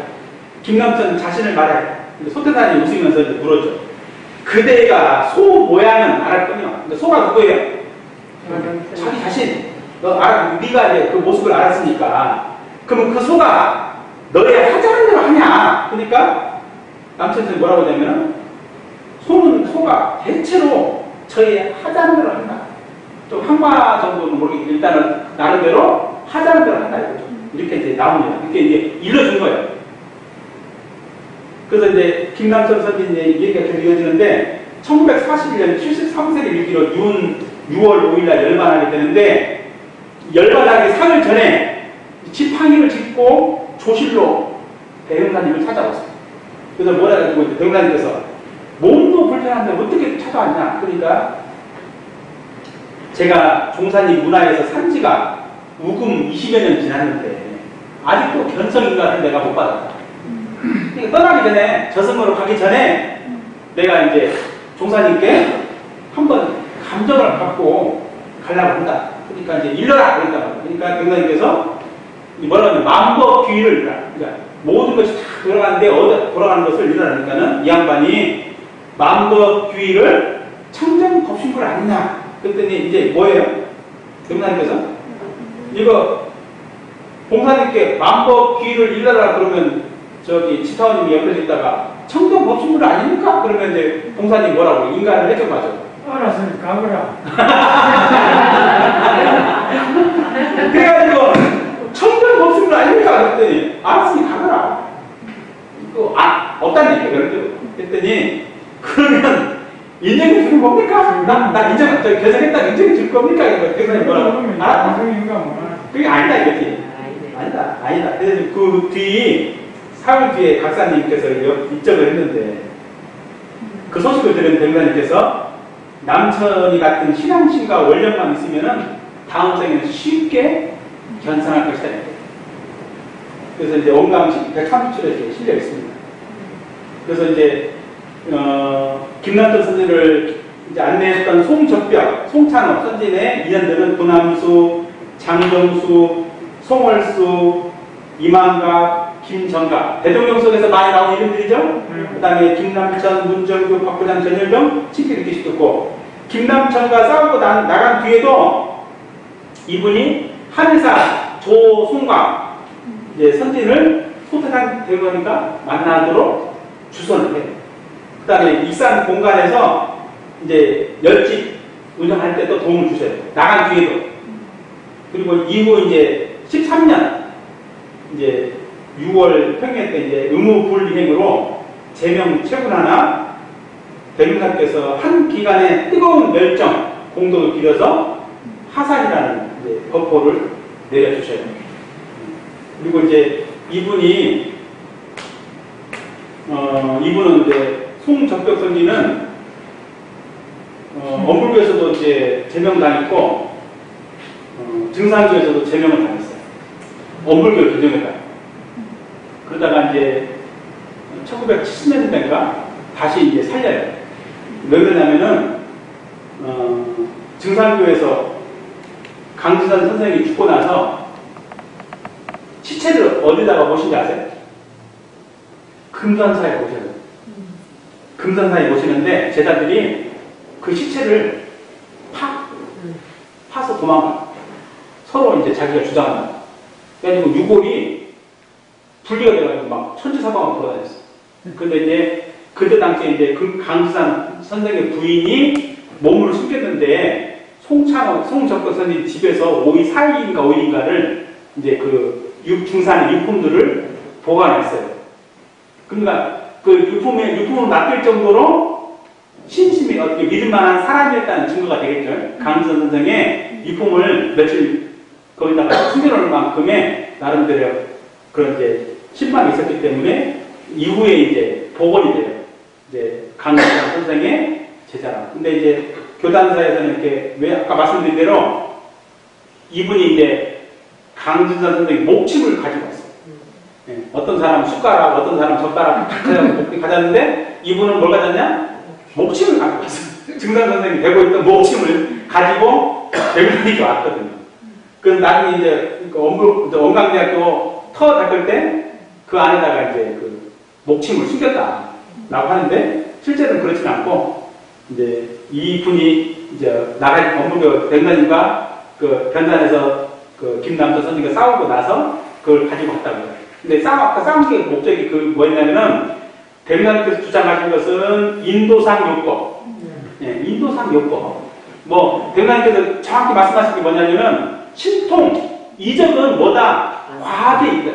김남천 자신을 말해. 소태산이 웃으면서 이제 물었죠. 그대가 소 모양은 알았거든요. 근데 소가 누구예요? 자기 자신. 네가 이제 그 모습을 알았으니까. 그러면 그 소가 너의 하자는 대로 하냐? 그러니까 남천 선생님이 뭐라고 하냐면, 소가 대체로 저희 하자는 대로 한다. 좀 한과 정도는 모르겠는데 일단은 나름대로 하자는 대로 한다 이거죠. 이렇게 이제 나옵니다. 이렇게 이제 일러준 거예요. 그래서 이제 김남천 선생님의 얘기가 좀 이어지는데, 1941년 73세를 일기로 6월 5일날 열반하게 되는데, 열반하기 3일 전에 지팡이를 짚고 조실로 대금사님을 찾아왔어요. 그래서 뭐라 해가지고 대금사님께서 몸도 너무 불편한데 어떻게 찾아왔냐. 그러니까 제가 종산이 문화에서 산 지가 우금 20여 년 지났는데 아직도 견성인가를 내가 못 받았다. 그러니까 떠나기 전에 저승으로 가기 전에 내가 이제 종사님께 한번 감정을 갖고 가려고 한다. 그러니까 이제 일러라 그랬단 말이야. 그러니까 경사님께서 뭐라고 하냐, 만법규의를, 그러니까 모든 것이 다 돌아가는데 어디 돌아가는 것을 일러라니까는 이 양반이 만법규의를 청정법신불 아니냐. 그랬더니 이제 뭐예요? 경사님께서 이거 공사님께 만법규의를 일러라 그러면 저기 지타원님이 옆에 있다가 청정법신불 아닙니까? 그러면 이제 공사님 뭐라고 인간을 해줘가지고 알았어, 가거라. 그래가지고 청정법신불 아닙니까? 그랬더니 알았으니 가거라. 이거 없다는 얘기예요. 그랬더니 그러면 인정해 주는 겁니까? 나 인정, 개선했다 인정해 줄 겁니까? 그래서 뭐라고? 알았다. 그게 아니다 이거지. 아니다. 그래서 그 뒤 사흘 뒤에 박사님께서 입적을 했는데 그 소식을 들은 대무사님께서 남천이 같은 신앙심과 원력만 있으면은 다음 생에는 쉽게 견성할 것이다. 그래서 이제 온감식 130초에 이렇게 실려 있습니다. 그래서 이제 김남천 선지를 이제 안내했던 송적벽, 송찬호 선진의 인연들은 구남수, 장정수, 송월수, 이만가, 김정가, 대통령 속에서 많이 나온 이름들이죠. 그 다음에 김남천, 문정규, 박부장, 전열병, 친필 이렇게 시켰고, 김남천과 싸우고 나간 뒤에도 이분이 한의사 조송광 이제 선진을 소태산 대원이가 만나도록 주선을 해요. 그 다음에 익산 공간에서 이제 열집 운영할 때 또 도움을 주셔요. 나간 뒤에도. 그리고 이후 이제 13년 이제 6월 평년 때 이제 의무불이행으로 제명 최군하나 대림사께서 한 기간의 뜨거운 열정 공덕을 기려서 하산이라는 이제 법호를 내려주셔요. 그리고 이제 이분은 이제 송적벽 선지는 엄불교에서도 이제 제명당했고 증산교에서도 제명을 당했어요. 엄불교 교정회가. 그러다가 이제 1970년대인가 다시 이제 살려요. 왜 그러냐면은 증산교에서 강지선 선생님이 죽고 나서 시체를 어디다가 모신지 아세요? 금산사에 모셔요. 금산사에 모시는데 제자들이 그 시체를 파서 도망가. 서로 이제 자기가 주장한다. 그래가지고 유골이 분리가 돼가지고 막 천지사방으로 돌아다녔어. 근데 이제 그때 당시에 이제 그 강지산 선생의 부인이 몸을 숨겼는데 송적벽 선생님 집에서 4일인가 5일인가를 이제 그 중산의 유품들을 보관했어요. 그러니까 그 유품을 맡길 정도로 신심이 어떻게 믿을만한 사람이었다는 증거가 되겠죠. 강지산 선생의 유품을 며칠 거기다가 숨겨놓을 만큼의 나름대로 그런 이제 신망이 있었기 때문에 이후에 이제 복원이 돼요. 이제 강지산 선생의 제자라. 근데 이제 교단사에서는 이렇게 왜 아까 말씀드린 대로 이분이 이제 강지산 선생의 목침을 가지고 왔어요. 예, 어떤 사람은 숟가락, 어떤 사람은 젓가락 가졌는데 이분은 뭘 가졌냐? 목침을 가지고 왔어요. 증산 선생님이 되고 있던 목침을 가지고 대구리에 왔거든요. 그래서 나중에 이제 원광대학교 터 닦을 때 그 안에다가 이제 그 목침을 숨겼다라고 하는데 실제로는 그렇지는 않고 이제 이 분이 이제 나갈 법무교 대무사님과 그 변산에서 그 김남천 선생님과 싸우고 나서 그걸 가지고 갔다고요. 근데 아까 싸운 게 목적이 그 뭐였냐면은 대무사님께서 주장하신 것은 인도상 요법. 예, 인도상 요법. 뭐 대무사님께서 정확히 말씀하신 게 뭐냐면은 신통 이적은 뭐다? 과학에 있다.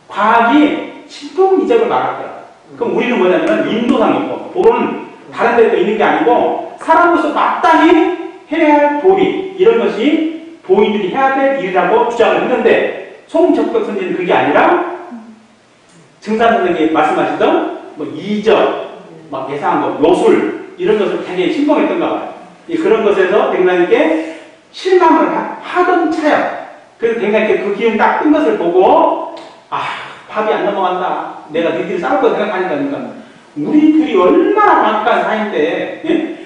과학이 신통 이적을 막았다. 그럼 우리는 뭐냐면 인도상 요법. 도는 다른 데도 있는 게 아니고 사람으로서 마땅히 해야 할 도리 이런 것이 도인들이 해야 될 일이라고 주장을 했는데 송적벽 선지는 그게 아니라 증산 선생님이 말씀하시던 뭐 이적, 막 예상한 거, 요술, 이런 것을 되게 신봉했던가 봐요. 그런 것에서 대금단님께 실망을 하던 차요. 그래서 대금단님께 그 기운 딱 뜬 것을 보고, 아, 밥이 안 넘어간다. 내가 너희들이 싸울 거 생각하니까. 우리 둘이 얼마나 반갑한 사이인데, 예?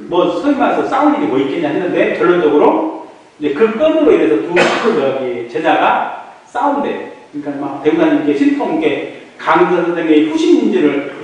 뭐, 소위 말해서 싸울 일이 뭐 있겠냐 했는데, 결론적으로, 이제 그 건으로 인해서 두 제자가 싸운대. 그러니까 막 대구단님께 신통께 강사 선생님의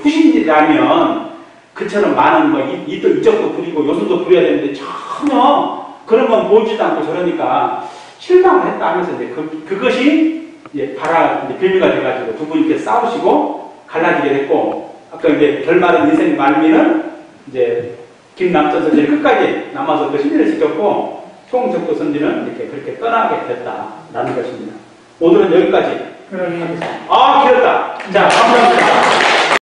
후신이라면, 그처럼 많은 뭐, 이쪽도 부리고 요술도 부려야 되는데, 전혀 그런 건 보지도 않고 저러니까 실망을 했다 하면서 이제 그것이 이제 이제 빌미가 돼가지고 두 분이 이렇게 싸우시고 갈라지게 됐고, 아까 이제 결말은 인생 말미는 이제 김남천 선생이 끝까지 남아서 그 신뢰를 지켰고, 송적도 선지는 이렇게 그렇게 떠나게 됐다라는 것입니다. 오늘은 여기까지. 그러면 아, 길었다. 자, 감사합니다.